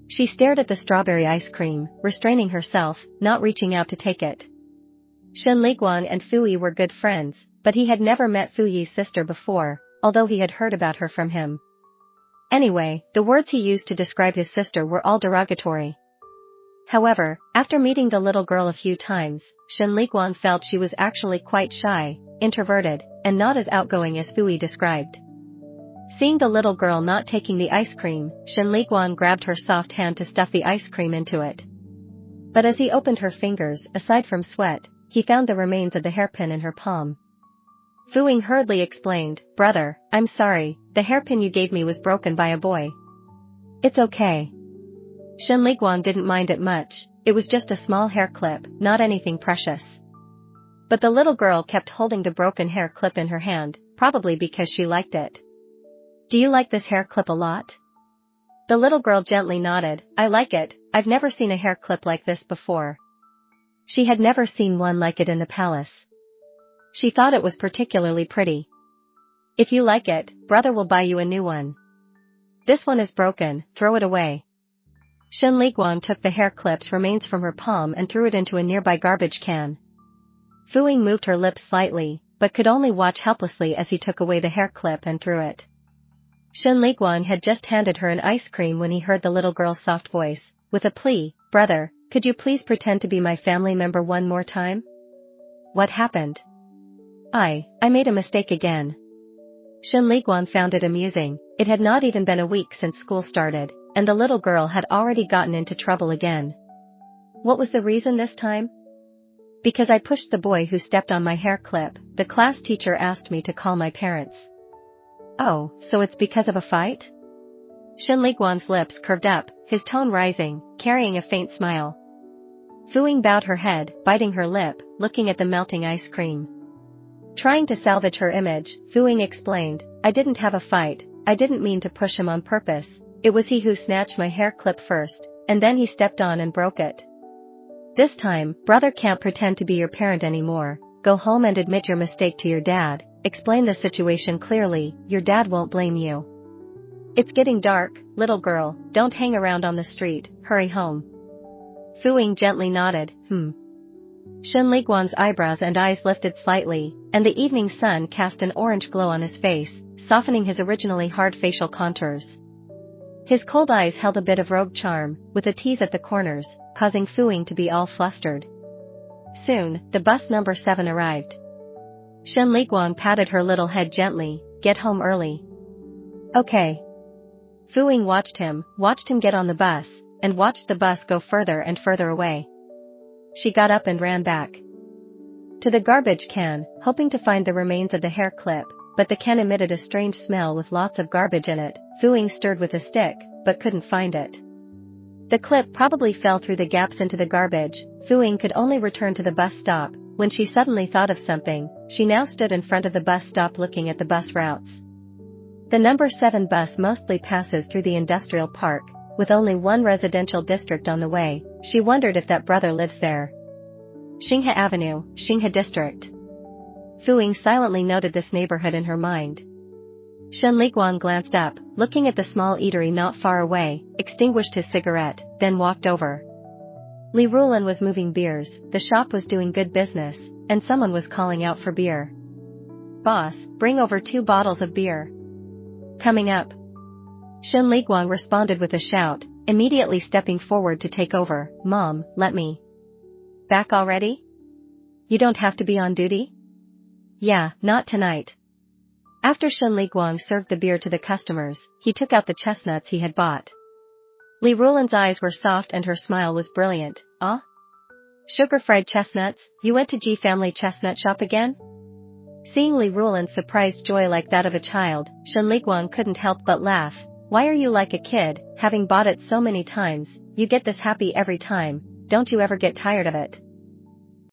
She stared at the strawberry ice cream, restraining herself, not reaching out to take it. Shen Liguang and Fu Yi were good friends, but he had never met Fu Yi's sister before, although he had heard about her from him. Anyway, the words he used to describe his sister were all derogatory. However, after meeting the little girl a few times, Shen Liguang felt she was actually quite shy, introverted, and not as outgoing as Fu Yi described. Seeing the little girl not taking the ice cream, Shen Liguang grabbed her soft hand to stuff the ice cream into it. But as he opened her fingers, aside from sweat, he found the remains of the hairpin in her palm. Fu Ying hurriedly explained, "Brother, I'm sorry, the hairpin you gave me was broken by a boy." "It's okay." Shen Liguang didn't mind it much, it was just a small hair clip, not anything precious. But the little girl kept holding the broken hair clip in her hand, probably because she liked it. "Do you like this hair clip a lot?" The little girl gently nodded. "I like it, I've never seen a hair clip like this before." She had never seen one like it in the palace. She thought it was particularly pretty. "If you like it, brother will buy you a new one. This one is broken, throw it away." Shen Liguang took the hair clip's remains from her palm and threw it into a nearby garbage can. Fu Ying moved her lips slightly, but could only watch helplessly as he took away the hair clip and threw it. Shen Liguang had just handed her an ice cream when he heard the little girl's soft voice, with a plea, "Brother, could you please pretend to be my family member one more time?" "What happened?" I made a mistake again." Shen Liguang found it amusing. It had not even been a week since school started, and the little girl had already gotten into trouble again. "What was the reason this time?" "Because I pushed the boy who stepped on my hair clip. The class teacher asked me to call my parents." "Oh, so it's because of a fight?" Shen Liguang's lips curved up, his tone rising, carrying a faint smile. Fu Ying bowed her head, biting her lip, looking at the melting ice cream. Trying to salvage her image, Fu Ying explained, "I didn't have a fight, I didn't mean to push him on purpose, it was he who snatched my hair clip first, and then he stepped on and broke it. This time, brother can't pretend to be your parent anymore, go home and admit your mistake to your dad, explain the situation clearly, your dad won't blame you. It's getting dark, little girl, don't hang around on the street, hurry home." Fu Ying gently nodded, Shen Liguang's eyebrows and eyes lifted slightly, and the evening sun cast an orange glow on his face, softening his originally hard facial contours. His cold eyes held a bit of rogue charm, with a tease at the corners, causing Fu Ying to be all flustered. Soon, the bus number 7 arrived. Shen Liguang patted her little head gently, "Get home early." "Okay." Fu Ying watched him get on the bus, and watched the bus go further and further away. She got up and ran back to the garbage can, hoping to find the remains of the hair clip, but the can emitted a strange smell with lots of garbage in it. Fu Ying stirred with a stick, but couldn't find it. The clip probably fell through the gaps into the garbage. Fu Ying could only return to the bus stop, when she suddenly thought of something. She now stood in front of the bus stop looking at the bus routes. The number 7 bus mostly passes through the industrial park, with only one residential district on the way. She wondered if that brother lives there. Xinghe Avenue, Xinghe District. Fu Ying silently noted this neighborhood in her mind. Shen Liguang glanced up, looking at the small eatery not far away, extinguished his cigarette, then walked over. Li Rulan was moving beers, the shop was doing good business, and someone was calling out for beer. "Boss, bring over 2 bottles of beer." "Coming up." Shen Liguang responded with a shout, immediately stepping forward to take over. "Mom, let me." "Back already? You don't have to be on duty?" "Yeah, not tonight." After Shen Liguang served the beer to the customers, he took out the chestnuts he had bought. Li Rulan's eyes were soft and her smile was brilliant. "Ah? Sugar-fried chestnuts, you went to Ji Family Chestnut Shop again?" Seeing Li Rulan's surprised joy like that of a child, Shen Liguang couldn't help but laugh. "Why are you like a kid, having bought it so many times, you get this happy every time, don't you ever get tired of it?"